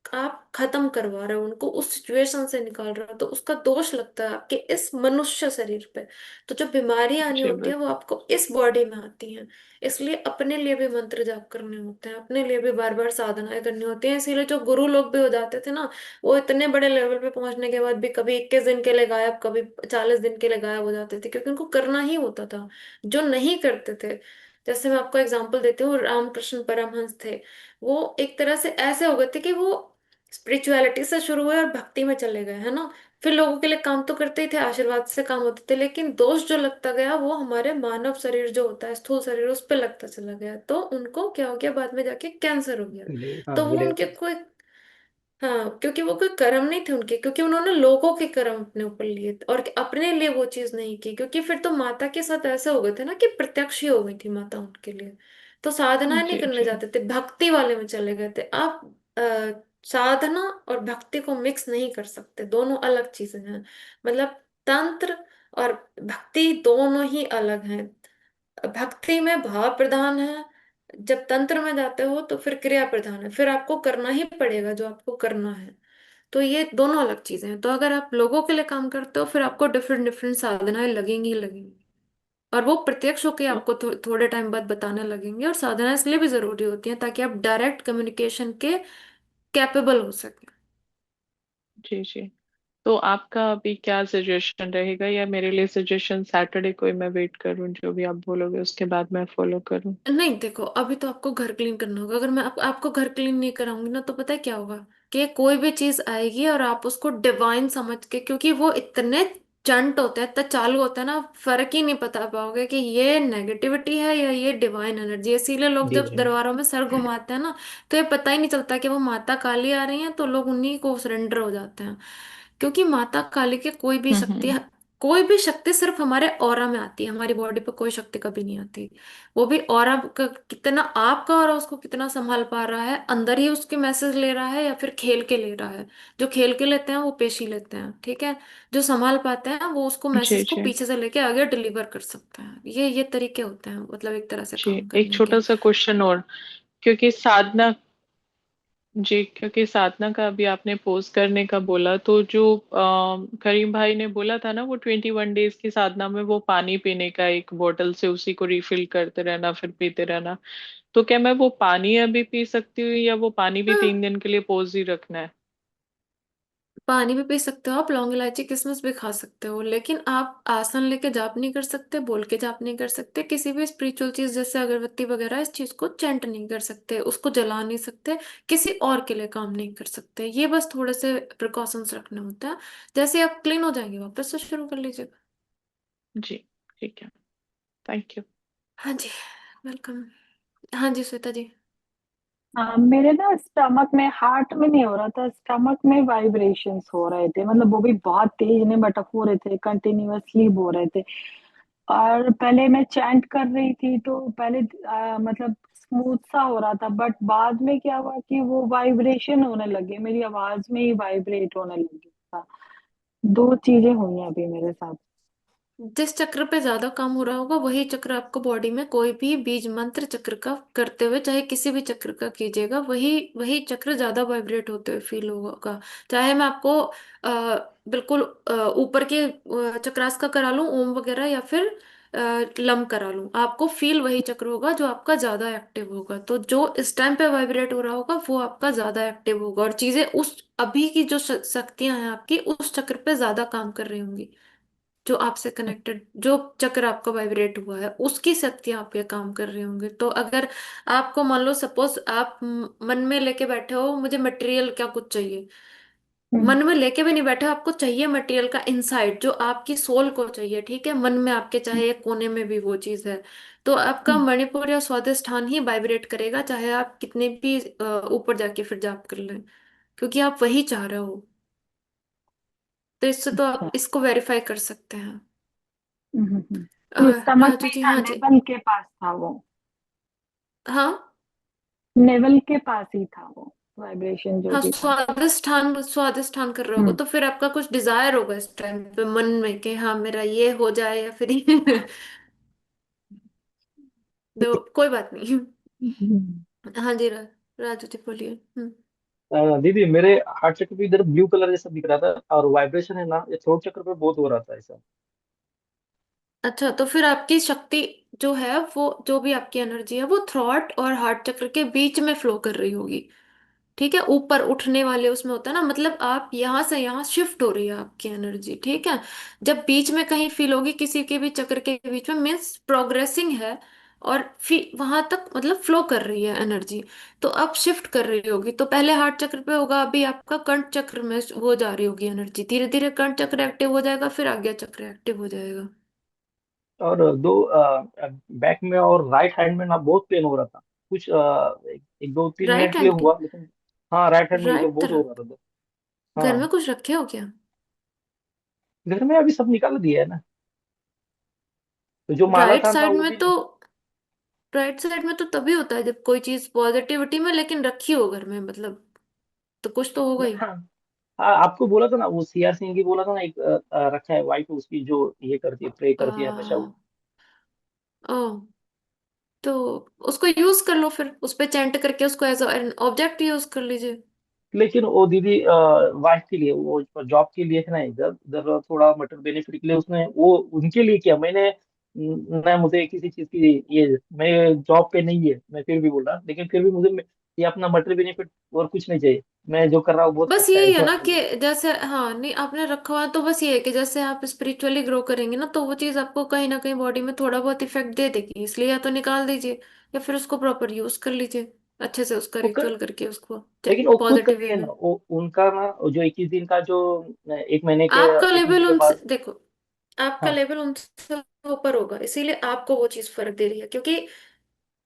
आप खत्म करवा रहे हो उनको, उस सिचुएशन से निकाल रहे हो, तो उसका दोष लगता है आपके इस मनुष्य शरीर पे। तो जो बीमारियां आनी जी होती है वो आपको इस बॉडी में आती हैं। इसलिए अपने लिए भी मंत्र जाप करने होते हैं, अपने लिए भी बार बार साधनाएं करनी होती हैं। इसीलिए जो गुरु लोग भी हो जाते थे ना, वो इतने बड़े लेवल पे पहुंचने के बाद भी कभी 21 दिन के लिए गायब, कभी 40 दिन के लिए गायब हो जाते थे, क्योंकि उनको करना ही होता था। जो नहीं करते थे, जैसे मैं आपको एग्जांपल देती हूँ, रामकृष्ण परमहंस थे। वो एक तरह से ऐसे हो गए थे कि वो स्पिरिचुअलिटी से शुरू हुए और भक्ति में चले गए, है ना। फिर लोगों के लिए काम तो करते ही थे, आशीर्वाद से काम होते थे, लेकिन दोष जो लगता गया वो हमारे मानव शरीर जो होता है, स्थूल शरीर, उस पर लगता चला गया। तो उनको क्या हो गया, बाद में जाके कैंसर हो गया। हाँ तो वो वीडियो। उनके कोई, हाँ, क्योंकि वो कोई कर्म नहीं थे उनके, क्योंकि उन्होंने लोगों के कर्म अपने ऊपर लिए थे और अपने लिए वो चीज नहीं की। क्योंकि फिर तो माता के साथ ऐसे हो गए थे ना कि प्रत्यक्ष ही हो गई थी माता उनके लिए। तो साधना नहीं जी करने जी जाते थे, भक्ति वाले में चले गए थे। आप साधना और भक्ति को मिक्स नहीं कर सकते, दोनों अलग चीजें हैं। मतलब तंत्र और भक्ति दोनों ही अलग हैं। भक्ति में भाव प्रधान है, जब तंत्र में जाते हो तो फिर क्रिया प्रधान है, फिर आपको करना ही पड़ेगा जो आपको करना है। तो ये दोनों अलग चीजें हैं। तो अगर आप लोगों के लिए काम करते हो, फिर आपको डिफरेंट डिफरेंट साधनाएं लगेंगी ही लगेंगी, और वो प्रत्यक्ष होके आपको थोड़े टाइम बाद बताने लगेंगे। और साधनाएं इसलिए भी जरूरी होती हैं ताकि आप डायरेक्ट कम्युनिकेशन के कैपेबल हो सके। जी जी। तो आपका अभी क्या सजेशन रहेगा, या मेरे लिए सजेशन सैटरडे को ही मैं वेट करूं, जो भी आप बोलोगे उसके बाद मैं फॉलो करूं? नहीं देखो, अभी तो आपको घर क्लीन करना होगा। अगर मैं आपको घर क्लीन नहीं कराऊंगी ना, तो पता है क्या होगा, कि कोई भी चीज आएगी और आप उसको डिवाइन समझ के, क्योंकि वो इतने चंट होते हैं, इतना चालू होता है ना, फर्क ही नहीं पता पाओगे कि ये नेगेटिविटी है या ये डिवाइन एनर्जी। इसीलिए लोग जब डिवाइन। दरबारों में सर घुमाते हैं ना, तो ये पता ही नहीं चलता कि वो माता काली आ रही हैं, तो लोग उन्हीं को सरेंडर हो जाते हैं। क्योंकि माता काली के हम्म। कोई भी शक्ति सिर्फ हमारे ऑरा में आती है, हमारी बॉडी पे कोई शक्ति कभी नहीं आती। वो भी ऑरा का कितना, आपका ऑरा उसको कितना संभाल पा रहा है, अंदर ही उसके मैसेज ले रहा है या फिर खेल के ले रहा है। जो खेल के लेते हैं वो पेशी लेते हैं, ठीक है। जो संभाल पाते हैं वो उसको जी मैसेज को जी पीछे से लेके आगे डिलीवर कर सकते हैं। ये तरीके होते हैं, मतलब एक तरह से जी। काम एक करने के। छोटा सा क्वेश्चन और, क्योंकि साधना, जी, क्योंकि साधना का अभी आपने पोस्ट करने का बोला, तो जो करीम भाई ने बोला था ना, वो 21 डेज की साधना में वो पानी पीने का एक बोतल से उसी को रिफिल करते रहना, फिर पीते रहना। तो क्या मैं वो पानी अभी पी सकती हूँ, या वो पानी भी हाँ, 3 दिन के लिए पोज ही रखना है? पानी भी पी सकते हो आप, लौंग इलायची किशमिश भी खा सकते हो, लेकिन आप आसन लेके जाप नहीं कर सकते, बोल के जाप नहीं कर सकते, किसी भी स्पिरिचुअल चीज जैसे अगरबत्ती वगैरह इस चीज को चैंट नहीं कर सकते, उसको जला नहीं सकते, किसी और के लिए काम नहीं कर सकते। ये बस थोड़े से प्रिकॉशंस रखने होते हैं। जैसे आप क्लीन हो जाएंगे वापस से शुरू कर लीजिएगा। जी, ठीक है। Thank you. हाँ जी, वेलकम। हाँ जी श्वेता जी। हाँ, मेरे ना स्टमक में, हार्ट में नहीं हो रहा था, स्टमक में वाइब्रेशंस हो रहे थे, मतलब वो भी बहुत तेज नहीं, बट हो रहे थे, कंटिन्यूअसली हो रहे थे। और पहले मैं चैंट कर रही थी तो पहले मतलब स्मूथ सा हो रहा था, बट बाद में क्या हुआ कि वो वाइब्रेशन होने लगे, मेरी आवाज में ही वाइब्रेट होने लगी था। दो चीजें हुई हैं अभी मेरे साथ। जिस चक्र पे ज्यादा काम हो रहा होगा वही चक्र आपको बॉडी में, कोई भी बीज मंत्र चक्र का करते हुए, चाहे किसी भी चक्र का कीजिएगा, वही वही चक्र ज्यादा वाइब्रेट होते हुए फील होगा। चाहे मैं आपको बिल्कुल ऊपर के चक्रास का करा लूं, ओम वगैरह, या फिर लम करा लूं, आपको फील वही चक्र होगा जो आपका ज्यादा एक्टिव होगा। तो जो इस टाइम पे वाइब्रेट हो रहा होगा वो आपका ज्यादा एक्टिव होगा, और चीजें उस अभी की जो शक्तियां हैं आपकी, उस चक्र पे ज्यादा काम कर रही होंगी। जो आपसे कनेक्टेड, जो चक्र आपका वाइब्रेट हुआ है, उसकी शक्तियां आप पे काम कर रही होंगी। तो अगर आपको मान लो सपोज आप मन में लेके बैठे हो मुझे मटेरियल क्या कुछ चाहिए, हम्म। मन में लेके भी नहीं बैठे हो, आपको चाहिए मटेरियल का इंसाइट जो आपकी सोल को चाहिए, ठीक है, मन में आपके चाहे एक कोने में भी वो चीज है, तो आपका हम्म। मणिपुर या स्वादिष्ठान ही वाइब्रेट करेगा, चाहे आप कितने भी ऊपर जाके फिर जाप कर लें, क्योंकि आप वही चाह रहे हो। तो इससे तो अच्छा। आप इसको वेरीफाई कर सकते हैं। तो स्टमक में राजू ही जी, था, हाँ जी। नेवल के पास था वो, हाँ नेवल के पास ही था वो वाइब्रेशन जो हाँ, भी था। स्वादिष्ठान स्वादिष्ठान कर रहे होगे हम्म। तो फिर आपका कुछ डिजायर होगा इस टाइम पे मन में कि हाँ मेरा ये हो जाए, या फिर ये तो कोई बात नहीं। हम्म। हाँ जी, राजू जी बोलिए। दीदी मेरे हार्ट चक्र पे इधर ब्लू कलर जैसा दिख रहा था, और वाइब्रेशन है ना, ये थ्रोट चक्र पे बहुत हो रहा था ऐसा। अच्छा, तो फिर आपकी शक्ति जो है, वो जो भी आपकी एनर्जी है वो थ्रॉट और हार्ट चक्र के बीच में फ्लो कर रही होगी। ठीक है, ऊपर उठने वाले उसमें होता है ना, मतलब आप यहाँ से यहाँ शिफ्ट हो रही है आपकी एनर्जी। ठीक है, जब बीच में कहीं फील होगी किसी के भी चक्र के बीच में, मीन्स प्रोग्रेसिंग है, और फिर वहां तक मतलब फ्लो कर रही है एनर्जी। तो अब शिफ्ट कर रही होगी, तो पहले हार्ट चक्र पे होगा, अभी आपका कंठ चक्र में वो जा रही होगी एनर्जी, धीरे धीरे कंठ चक्र एक्टिव हो जाएगा, फिर आज्ञा चक्र एक्टिव हो जाएगा। और दो बैक में और राइट हैंड में ना बहुत पेन हो रहा था कुछ, एक दो तीन मिनट राइट के लिए हैंड की, हुआ, लेकिन हाँ राइट हैंड में इधर राइट बहुत हो तरफ, रहा था उधर। घर में हाँ, कुछ रखे हो क्या? घर में अभी सब निकाल दिया है ना, तो जो माला राइट था ना साइड वो में भी। तो, राइट साइड में तो तभी होता है जब कोई चीज पॉजिटिविटी में, लेकिन रखी हो घर में मतलब, तो कुछ तो होगा ही। हाँ हाँ, आपको बोला था ना वो सीआर सिंह की, बोला था ना एक रखा है वाइफ उसकी जो ये करती है, प्रे करती है हमेशा वो। आ, ओ, तो उसको यूज कर लो, फिर उस पे चैंट करके उसको एज एन ऑब्जेक्ट यूज कर लीजिए। लेकिन वो दीदी वाइफ के लिए, वो जॉब के लिए है ना, इधर उधर थोड़ा मटर बेनिफिट के लिए उसने वो उनके लिए किया। मैंने ना, मुझे किसी चीज की ये, मैं जॉब पे नहीं है, मैं फिर भी बोल रहा, लेकिन फिर भी मुझे ये अपना मटर बेनिफिट और कुछ नहीं चाहिए। मैं जो कर रहा हूँ बहुत बस अच्छा है, यही है ऐसा ना कि बोला। जैसे, हाँ नहीं आपने रखा हुआ है, तो बस ये है कि जैसे आप स्पिरिचुअली ग्रो करेंगे ना, तो वो चीज आपको कहीं ना कहीं बॉडी में थोड़ा बहुत इफेक्ट दे देगी, इसलिए या तो निकाल दीजिए, या फिर उसको प्रॉपर यूज कर लीजिए, अच्छे से उसका वो कर, रिचुअल करके उसको लेकिन वो खुद पॉजिटिव करती वे है में। ना, वो उनका ना वो जो 21 दिन का जो एक महीने के आपका एक महीने लेवल के उनसे बाद। देखो, आपका हाँ। लेवल उनसे ऊपर होगा, इसीलिए आपको वो चीज फर्क दे रही है, क्योंकि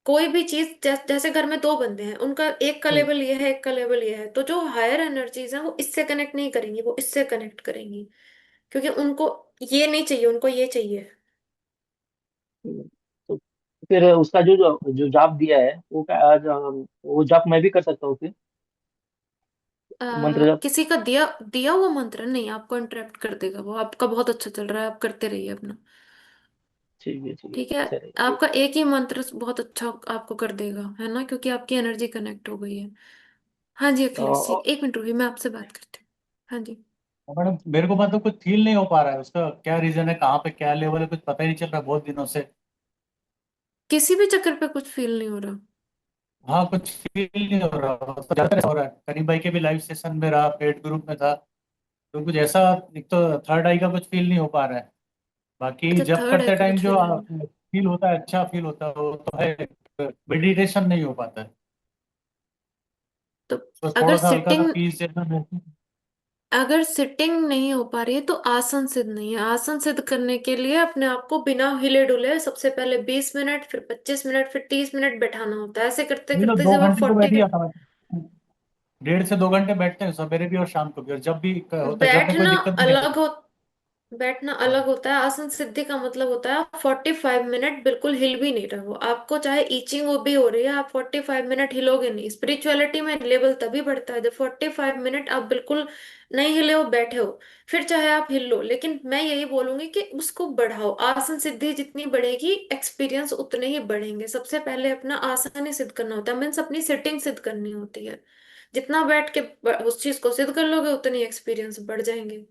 कोई भी चीज जैसे घर में दो बंदे हैं, उनका एक का हम्म, लेवल ये है, एक का लेवल ये है, तो जो हायर एनर्जीज हैं वो इससे कनेक्ट नहीं करेंगी, वो इससे कनेक्ट करेंगी, क्योंकि उनको ये नहीं चाहिए, उनको ये चाहिए। तो फिर उसका जो जो जो जाप दिया है वो वो जाप मैं भी कर सकता हूँ फिर, मंत्र जाप। किसी का दिया दिया हुआ मंत्र नहीं आपको इंटरप्ट कर देगा, वो आपका बहुत अच्छा चल रहा है, आप करते रहिए अपना। ठीक है ठीक है, ठीक है, चलिए ठीक। आपका एक ही मंत्र बहुत अच्छा आपको कर देगा, है ना, क्योंकि आपकी एनर्जी कनेक्ट हो गई है। हाँ जी अखिलेश जी, और एक मिनट रुकिए, मैं आपसे बात करती हूँ। हाँ जी। मैडम मेरे को मतलब कुछ फील नहीं हो पा रहा है, उसका क्या रीजन है, कहाँ पे क्या लेवल है, कुछ पता ही नहीं चल रहा बहुत दिनों से। किसी भी चक्कर पे कुछ फील नहीं हो रहा? हाँ कुछ फील नहीं हो रहा, मतलब ज्यादा हो रहा है। करीम भाई के भी लाइव सेशन में रहा, पेड ग्रुप में था, तो कुछ ऐसा, एक तो थर्ड आई का कुछ फील नहीं हो पा रहा है। बाकी अच्छा, जब थर्ड आई करते का टाइम कुछ जो फील नहीं। फील होता है, अच्छा फील होता है, वो तो है। मेडिटेशन नहीं हो पाता है, तो तो अगर थोड़ा सा हल्का सा सिटिंग, पीस जैसा महसूस। अगर सिटिंग नहीं हो पा रही है तो आसन सिद्ध नहीं है। आसन सिद्ध करने के लिए अपने आप को बिना हिले डुले सबसे पहले 20 मिनट, फिर 25 मिनट, फिर 30 मिनट बैठाना होता है। ऐसे करते नहीं तो करते दो जब आप घंटे तो बैठ 40, ही जाता है, 1.5 से 2 घंटे बैठते हैं सवेरे भी और शाम को भी, और जब भी होता है, जब भी कोई बैठना दिक्कत भी नहीं अलग होती। हो, बैठना हाँ। अलग होता है। आसन सिद्धि का मतलब होता है आप 45 मिनट बिल्कुल हिल भी नहीं रहे हो, आपको चाहे ईचिंग वो भी हो रही है, आप 45 मिनट हिलोगे नहीं। स्पिरिचुअलिटी में लेवल तभी बढ़ता है जब 45 मिनट आप बिल्कुल नहीं हिले हो, बैठे हो। फिर चाहे आप हिल लो, लेकिन मैं यही बोलूंगी कि उसको बढ़ाओ। आसन सिद्धि जितनी बढ़ेगी, एक्सपीरियंस उतने ही बढ़ेंगे। सबसे पहले अपना आसन ही सिद्ध करना होता है, मीन्स अपनी सिटिंग सिद्ध करनी होती है। जितना बैठ के उस चीज को सिद्ध कर लोगे, उतनी एक्सपीरियंस बढ़ जाएंगे।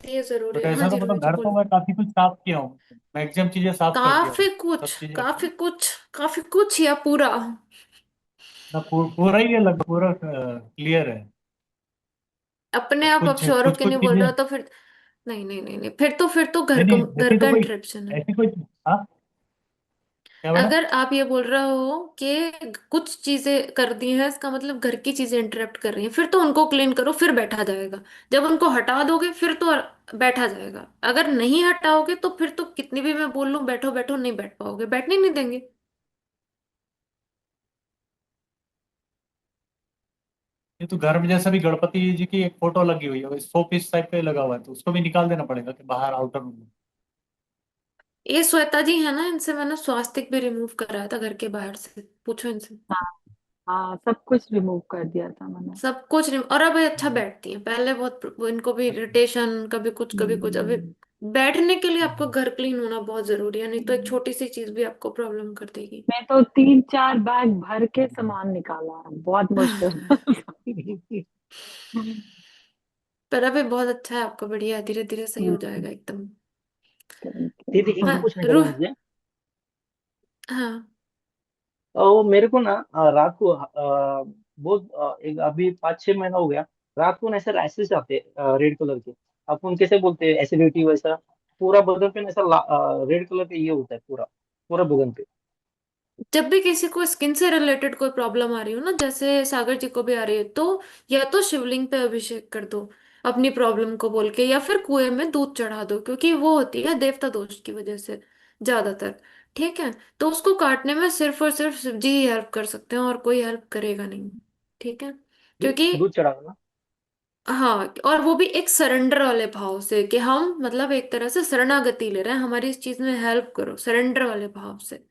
ये जरूरी बट है। हाँ ऐसा तो जी रोहित मतलब जी घर तो बोलो। मैं काफी कुछ साफ किया हूँ, मैक्सिमम चीजें साफ कर दिया काफी हूँ, कुछ, सब चीजें काफी कुछ, काफी कुछ या पूरा? ना पूरा ही है, लगभग पूरा क्लियर है। अपने आप कुछ श्योर कुछ होके कुछ नहीं बोल चीजें, रहे हो तो फिर, नहीं नहीं नहीं नहीं, फिर तो नहीं नहीं घर का इंटरप्शन है। ऐसी कोई, हाँ क्या मैडम। अगर आप ये बोल रहे हो कि कुछ चीजें कर दी हैं, इसका मतलब घर की चीजें इंटरप्ट कर रही हैं, फिर तो उनको क्लीन करो, फिर बैठा जाएगा। जब उनको हटा दोगे फिर तो बैठा जाएगा। अगर नहीं हटाओगे तो फिर तो कितनी भी मैं बोल लूं बैठो बैठो, नहीं बैठ पाओगे, बैठने नहीं देंगे। ये तो घर में जैसा भी गणपति जी की एक फोटो लगी हुई है, शो पीस टाइप पे लगा हुआ है, तो उसको भी निकाल देना पड़ेगा कि बाहर आउटर रूम में। ये श्वेता जी है ना, इनसे मैंने स्वास्तिक भी रिमूव कराया था घर के बाहर से, पूछो इनसे। हाँ हाँ, सब कुछ रिमूव कर दिया था मैंने। सब कुछ और अब ये अच्छा बैठती हैं, पहले बहुत इनको भी इरिटेशन, कभी कुछ कभी कुछ, अभी हम्म, बैठने के लिए आपको घर क्लीन होना बहुत जरूरी है, नहीं तो एक छोटी सी चीज भी आपको प्रॉब्लम कर देगी। मैं तो 3-4 बैग भर के सामान निकाला, बहुत मुश्किल। पर अभी बहुत अच्छा है आपका, बढ़िया, धीरे धीरे सही हो हम्म, जाएगा एकदम। दीदी एक हाँ और पूछने का था रूह। मुझे। हाँ। वो मेरे को ना रात को बहुत एक अभी 5-6 महीना हो गया, रात को ना ऐसे रैशेस आते रेड कलर के। आप उन कैसे बोलते हैं, एसिडिटी वैसा पूरा बदन पे ना ऐसा रेड कलर का ये होता है पूरा, पूरा बदन पे। जब भी किसी को स्किन से रिलेटेड कोई प्रॉब्लम आ रही हो ना, जैसे सागर जी को भी आ रही है, तो या तो शिवलिंग पे अभिषेक कर दो अपनी प्रॉब्लम को बोल के, या फिर कुएं में दूध चढ़ा दो, क्योंकि वो होती है देवता दोष की वजह से ज्यादातर। ठीक है। तो उसको काटने में सिर्फ और सिर्फ शिव जी ही हेल्प कर सकते हैं, और कोई हेल्प करेगा नहीं। ठीक है। क्योंकि दूध चढ़ाना ना। हाँ, और वो भी एक सरेंडर वाले भाव से, कि हम मतलब एक तरह से शरणागति ले रहे हैं, हमारी इस चीज में हेल्प करो, सरेंडर वाले भाव से।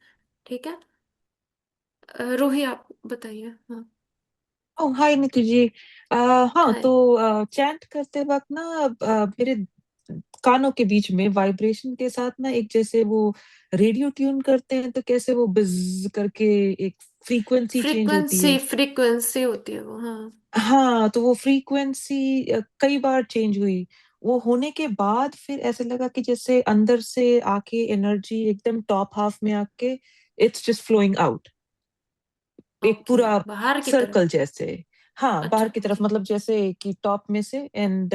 ठीक है। रोही आप बताइए। हाँ। ओ हाय नितु जी। हाँ हाय। तो चैंट करते वक्त ना मेरे कानों के बीच में वाइब्रेशन के साथ ना एक जैसे वो रेडियो ट्यून करते हैं तो कैसे वो बिज करके एक फ्रीक्वेंसी चेंज होती फ्रीक्वेंसी है। फ्रीक्वेंसी होती है वो, हाँ। हाँ तो वो फ्रीक्वेंसी कई बार चेंज हुई। वो होने के बाद फिर ऐसे लगा कि जैसे अंदर से आके एनर्जी एकदम टॉप हाफ में आके इट्स जस्ट फ्लोइंग आउट, एक ओके, पूरा बाहर की तरफ। सर्कल जैसे। हाँ बाहर अच्छा। की तरफ मतलब जैसे कि टॉप में से एंड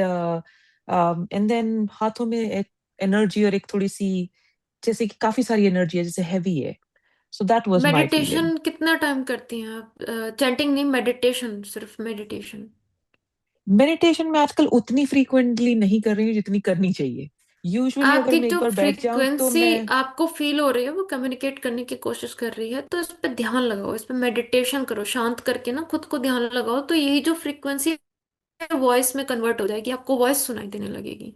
देन हाथों में एक एनर्जी और एक थोड़ी सी जैसे कि काफी सारी एनर्जी है जैसे हैवी है। So that was my feeling. Meditation कितना टाइम करती हैं आप? चैंटिंग नहीं, मेडिटेशन, सिर्फ मेडिटेशन। मेडिटेशन में आजकल उतनी फ्रीक्वेंटली नहीं कर रही हूँ जितनी करनी चाहिए। यूजुअली अगर आपकी मैं एक जो बार बैठ जाऊं तो फ्रीक्वेंसी मैं आपको फील हो रही है, वो कम्युनिकेट करने की कोशिश कर रही है, तो इस पे ध्यान लगाओ, इस पे मेडिटेशन करो, शांत करके ना खुद को ध्यान लगाओ, तो यही जो फ्रीक्वेंसी वॉइस में कन्वर्ट हो जाएगी, आपको वॉइस सुनाई देने लगेगी।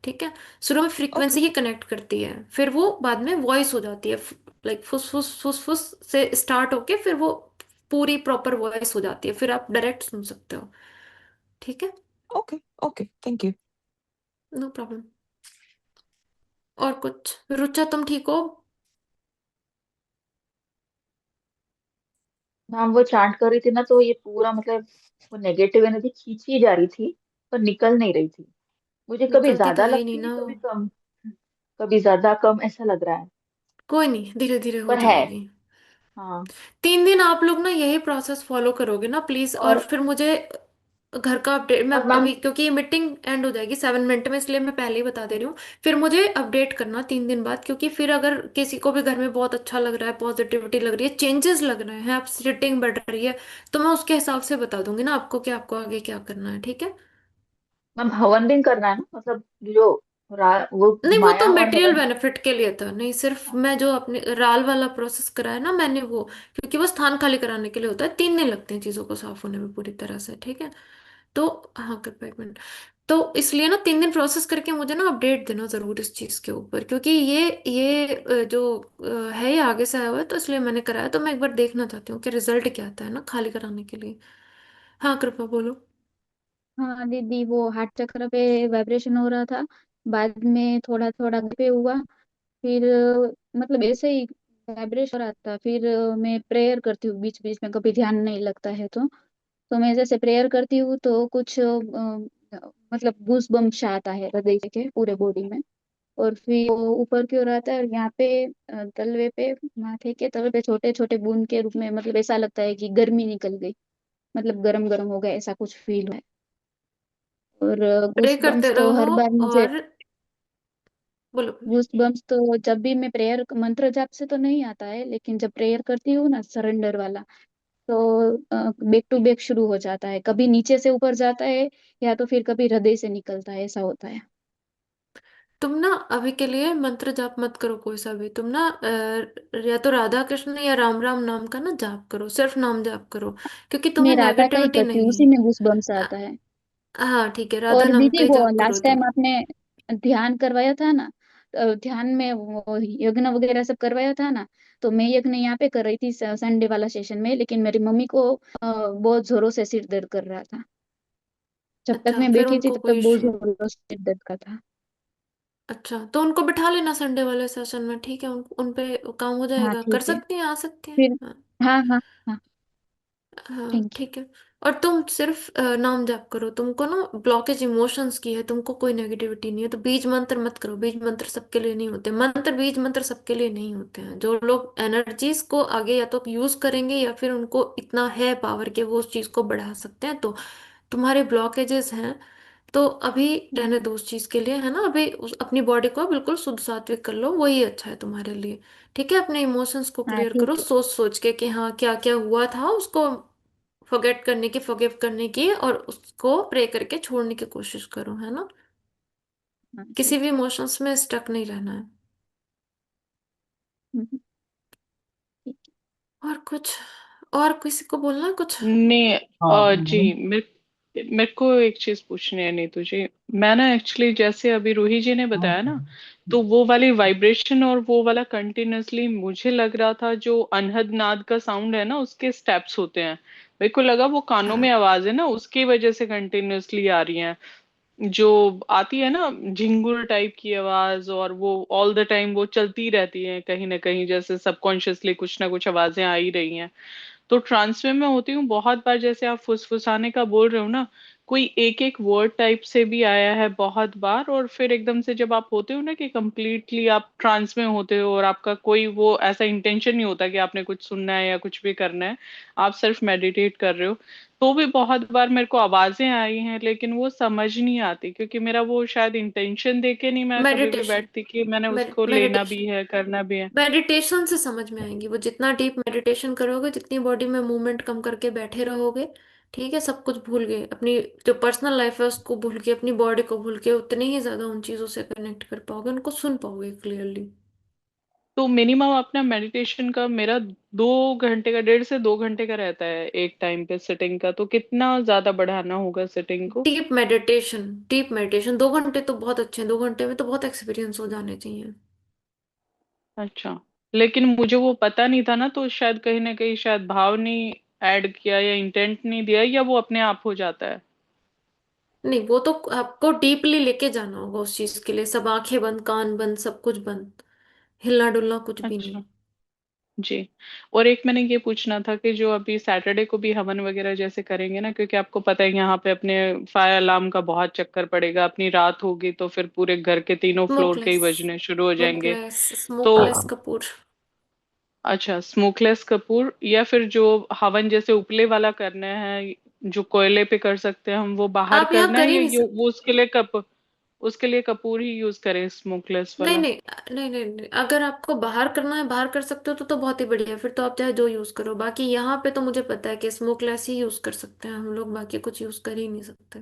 ठीक है। शुरू में ओके फ्रीक्वेंसी ही कनेक्ट करती है, फिर वो बाद में वॉइस हो जाती है। लाइक फुस फुस फुस फुस से स्टार्ट होके फिर वो पूरी प्रॉपर वॉइस हो जाती है, फिर आप डायरेक्ट सुन सकते हो। ठीक है। Okay okay thank you. No problem. और कुछ, रुचा तुम ठीक हो? मैम वो चांट कर रही थी ना, तो ये पूरा मतलब वो नेगेटिव एनर्जी खींची जा रही थी, पर निकल नहीं रही थी। मुझे कभी निकलती तो ज्यादा है ही नहीं लगती है, ना वो। कभी कम, कभी ज्यादा कम ऐसा लग रहा है। कोई नहीं, धीरे धीरे हो पर है। जाएगी। हाँ। 3 दिन आप लोग ना यही प्रोसेस फॉलो करोगे ना प्लीज, और और फिर मुझे घर का अपडेट, मैं और मैम, अभी क्योंकि ये मीटिंग एंड हो जाएगी 7 मिनट में, इसलिए मैं पहले ही बता दे रही हूँ। फिर मुझे अपडेट करना 3 दिन बाद, क्योंकि फिर अगर किसी को भी घर में बहुत अच्छा लग रहा है, पॉजिटिविटी लग रही है, चेंजेस लग रहे हैं, आप सीटिंग बढ़ रही है, तो मैं उसके हिसाब से बता दूंगी ना आपको कि आपको आगे क्या करना है। ठीक है। मैम हवन भी करना है ना, मतलब जो वो नहीं, वो तो माया और मटेरियल हवन। बेनिफिट के लिए था, नहीं सिर्फ मैं जो अपने राल वाला प्रोसेस कराया ना मैंने वो, क्योंकि वो स्थान खाली कराने के लिए होता है, 3 दिन लगते हैं चीजों को साफ होने में पूरी तरह से। ठीक है। तो हाँ, कृपया एक मिनट। तो इसलिए ना 3 दिन प्रोसेस करके मुझे ना अपडेट देना जरूर इस चीज के ऊपर, क्योंकि ये जो है ये आगे से आया हुआ है, तो इसलिए मैंने कराया, तो मैं एक बार देखना चाहती हूँ कि रिजल्ट क्या आता है ना खाली कराने के लिए। हाँ कृपया बोलो। हाँ दीदी, वो हार्ट चक्र पे वाइब्रेशन हो रहा था, बाद में थोड़ा थोड़ा पे हुआ, फिर मतलब ऐसे ही वाइब्रेशन हो रहा था, फिर मैं प्रेयर करती हूँ बीच बीच में, कभी ध्यान नहीं लगता है तो मैं जैसे प्रेयर करती हूँ तो कुछ मतलब गूस बम्स आता है हृदय के पूरे बॉडी में, और फिर वो ऊपर की ओर आता है, और यहाँ पे तलवे पे, माथे के तलवे पे छोटे छोटे बूंद के रूप में, मतलब ऐसा लगता है कि गर्मी निकल गई, मतलब गरम गरम हो गया, ऐसा कुछ फील है। और प्रे गूस करते बम्स तो रहो। हर बार मुझे, और बोलो बोलो। गूस बम्स तो जब भी मैं प्रेयर मंत्र जाप से तो नहीं आता है, लेकिन जब प्रेयर करती हूँ ना सरेंडर वाला, तो बैक टू बैक शुरू हो जाता है, कभी नीचे से ऊपर जाता है, या तो फिर कभी हृदय से निकलता है, ऐसा होता है। तुम ना अभी के लिए मंत्र जाप मत करो कोई सा भी, तुम ना या तो राधा कृष्ण या राम राम नाम का ना जाप करो, सिर्फ नाम जाप करो, क्योंकि मैं तुम्हें राधा का ही नेगेटिविटी करती हूँ, नहीं उसी है। में गूस बम्स अ, आता है। हाँ ठीक है, राधा और नाम दीदी का ही वो जाप करो लास्ट टाइम तुम। आपने ध्यान करवाया था ना, ध्यान में वो यज्ञ वगैरह सब करवाया था ना, तो मैं यज्ञ यहाँ पे कर रही थी संडे वाला सेशन में, लेकिन मेरी मम्मी को बहुत जोरों से सिर दर्द कर रहा था, जब तक अच्छा, मैं फिर बैठी थी उनको तब तक कोई बहुत इशू। जोरों से सिर दर्द का था। अच्छा, तो उनको बिठा लेना संडे वाले सेशन में, ठीक है, उन पे काम हो हाँ जाएगा, कर ठीक है। सकती हैं, आ सकती हैं। फिर हाँ। हाँ हाँ हाँ। हाँ थैंक यू। ठीक है। और तुम सिर्फ नाम जाप करो, तुमको ना ब्लॉकेज इमोशंस की है, तुमको कोई नेगेटिविटी नहीं है, तो बीज मंत्र मत करो, बीज मंत्र सबके लिए नहीं होते, मंत्र बीज मंत्र सबके लिए नहीं होते हैं। जो लोग एनर्जीज को आगे या तो यूज करेंगे या फिर उनको इतना है पावर के वो उस चीज को बढ़ा सकते हैं, तो तुम्हारे ब्लॉकेजेस हैं, तो अभी रहने हम्म। दो उस चीज के लिए, है ना, अभी अपनी बॉडी को बिल्कुल शुद्ध सात्विक कर लो, वही अच्छा है तुम्हारे लिए। ठीक है, अपने इमोशंस को हाँ क्लियर करो, ठीक है। सोच सोच के कि हाँ क्या क्या हुआ था, उसको फॉरगेट करने की, फॉरगिव करने की, और उसको प्रे करके छोड़ने की कोशिश करो, है ना। हाँ किसी ठीक भी है। इमोशंस में स्टक नहीं रहना है। ठीक है। और कुछ, और किसी को बोलना है कुछ? नहीं। हाँ मैडम। जी, मेरे को एक चीज पूछनी है नीतू जी। मैं ना एक्चुअली जैसे अभी रूही जी ने हाँ बताया ना, तो वो वाली वाइब्रेशन और वो वाला कंटिन्यूअसली मुझे लग रहा था जो अनहद नाद का साउंड है ना उसके स्टेप्स होते हैं। मेरे को लगा वो कानों में हाँ, आवाज है ना उसकी वजह से कंटिन्यूअसली आ रही है, जो आती है ना झिंगुर टाइप की आवाज, और वो ऑल द टाइम वो चलती रहती है कहीं ना कहीं, जैसे सबकॉन्शियसली कुछ ना कुछ आवाजें आ ही रही हैं। तो ट्रांसफर में होती हूँ बहुत बार, जैसे आप फुसफुसाने का बोल रहे हो ना, कोई एक एक वर्ड टाइप से भी आया है बहुत बार, और फिर एकदम से जब आप होते हो ना कि कंप्लीटली आप ट्रांस में होते हो और आपका कोई वो ऐसा इंटेंशन नहीं होता कि आपने कुछ सुनना है या कुछ भी करना है, आप सिर्फ मेडिटेट कर रहे हो, तो भी बहुत बार मेरे को आवाजें आई हैं, लेकिन वो समझ नहीं आती, क्योंकि मेरा वो शायद इंटेंशन देके नहीं मैं कभी भी मेडिटेशन, बैठती कि मैंने उसको लेना भी मेडिटेशन, है करना भी है। मेडिटेशन से समझ में आएंगी वो, जितना डीप मेडिटेशन करोगे, जितनी बॉडी में मूवमेंट कम करके बैठे रहोगे, ठीक है, सब कुछ भूल गए, अपनी जो पर्सनल लाइफ है उसको भूल के, अपनी बॉडी को भूल के, उतने ही ज्यादा उन चीजों से कनेक्ट कर पाओगे, उनको सुन पाओगे क्लियरली। तो मिनिमम अपना मेडिटेशन का मेरा 2 घंटे का, 1.5 से 2 घंटे का रहता है एक टाइम पे सिटिंग का, तो कितना ज्यादा बढ़ाना होगा सिटिंग को? डीप मेडिटेशन, डीप मेडिटेशन 2 घंटे तो बहुत अच्छे हैं, 2 घंटे में तो बहुत एक्सपीरियंस हो जाने चाहिए। अच्छा, लेकिन मुझे वो पता नहीं था ना, तो शायद कहीं ना कहीं शायद भाव नहीं ऐड किया या इंटेंट नहीं दिया, या वो अपने आप हो जाता है। नहीं, वो तो आपको डीपली लेके जाना होगा उस चीज के लिए, सब आंखें बंद, कान बंद, सब कुछ बंद, हिलना डुलना कुछ भी नहीं। अच्छा जी। और एक मैंने ये पूछना था कि जो अभी सैटरडे को भी हवन वगैरह जैसे करेंगे ना, क्योंकि आपको पता है यहाँ पे अपने फायर अलार्म का बहुत चक्कर पड़ेगा, अपनी रात होगी तो फिर पूरे घर के तीनों फ्लोर के ही स्मोकलेस, बजने शुरू हो जाएंगे। स्मोकलेस, तो स्मोकलेस कपूर। अच्छा, स्मोकलेस कपूर, या फिर जो हवन जैसे उपले वाला करना है, जो कोयले पे कर सकते हैं हम, वो बाहर आप यहाँ करना कर है, ही या नहीं ये सकते। वो उसके लिए कपूर ही यूज करें स्मोकलेस नहीं वाला? नहीं, नहीं नहीं नहीं, अगर आपको बाहर करना है, बाहर कर सकते हो तो बहुत ही बढ़िया, फिर तो आप चाहे जो यूज करो, बाकी यहाँ पे तो मुझे पता है कि स्मोकलेस ही यूज कर सकते हैं हम लोग, बाकी कुछ यूज कर ही नहीं सकते।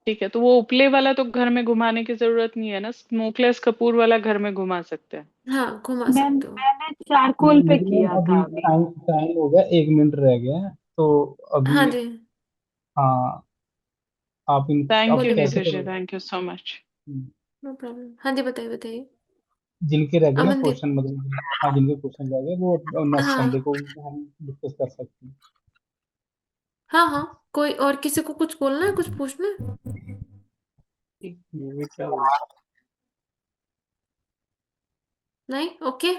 ठीक है, तो वो उपले वाला तो घर में घुमाने की जरूरत नहीं है ना, स्मोकलेस कपूर वाला घर में घुमा सकते हैं? हाँ, घुमा सकते हो। मैंने चारकोल पे लेकिन मैम किया था अभी अभी। टाइम टाइम हो गया, 1 मिनट रह गया है तो अभी। हाँ जी, हाँ, आप इन थैंक आप यू बोलिए कैसे नीतू बोलिए। जी, करोगे? Thank you so much. Hmm, no problem, हाँ जी, बताइए बताइए। जिनके रह गए ना अमनदीप। क्वेश्चन, मतलब हाँ जिनके क्वेश्चन रह गए वो नेक्स्ट संडे हाँ को हम डिस्कस कर सकते हैं। हाँ हाँ, कोई और किसी को कुछ बोलना है, कुछ पूछना है? ये क्या बोल नहीं, ओके।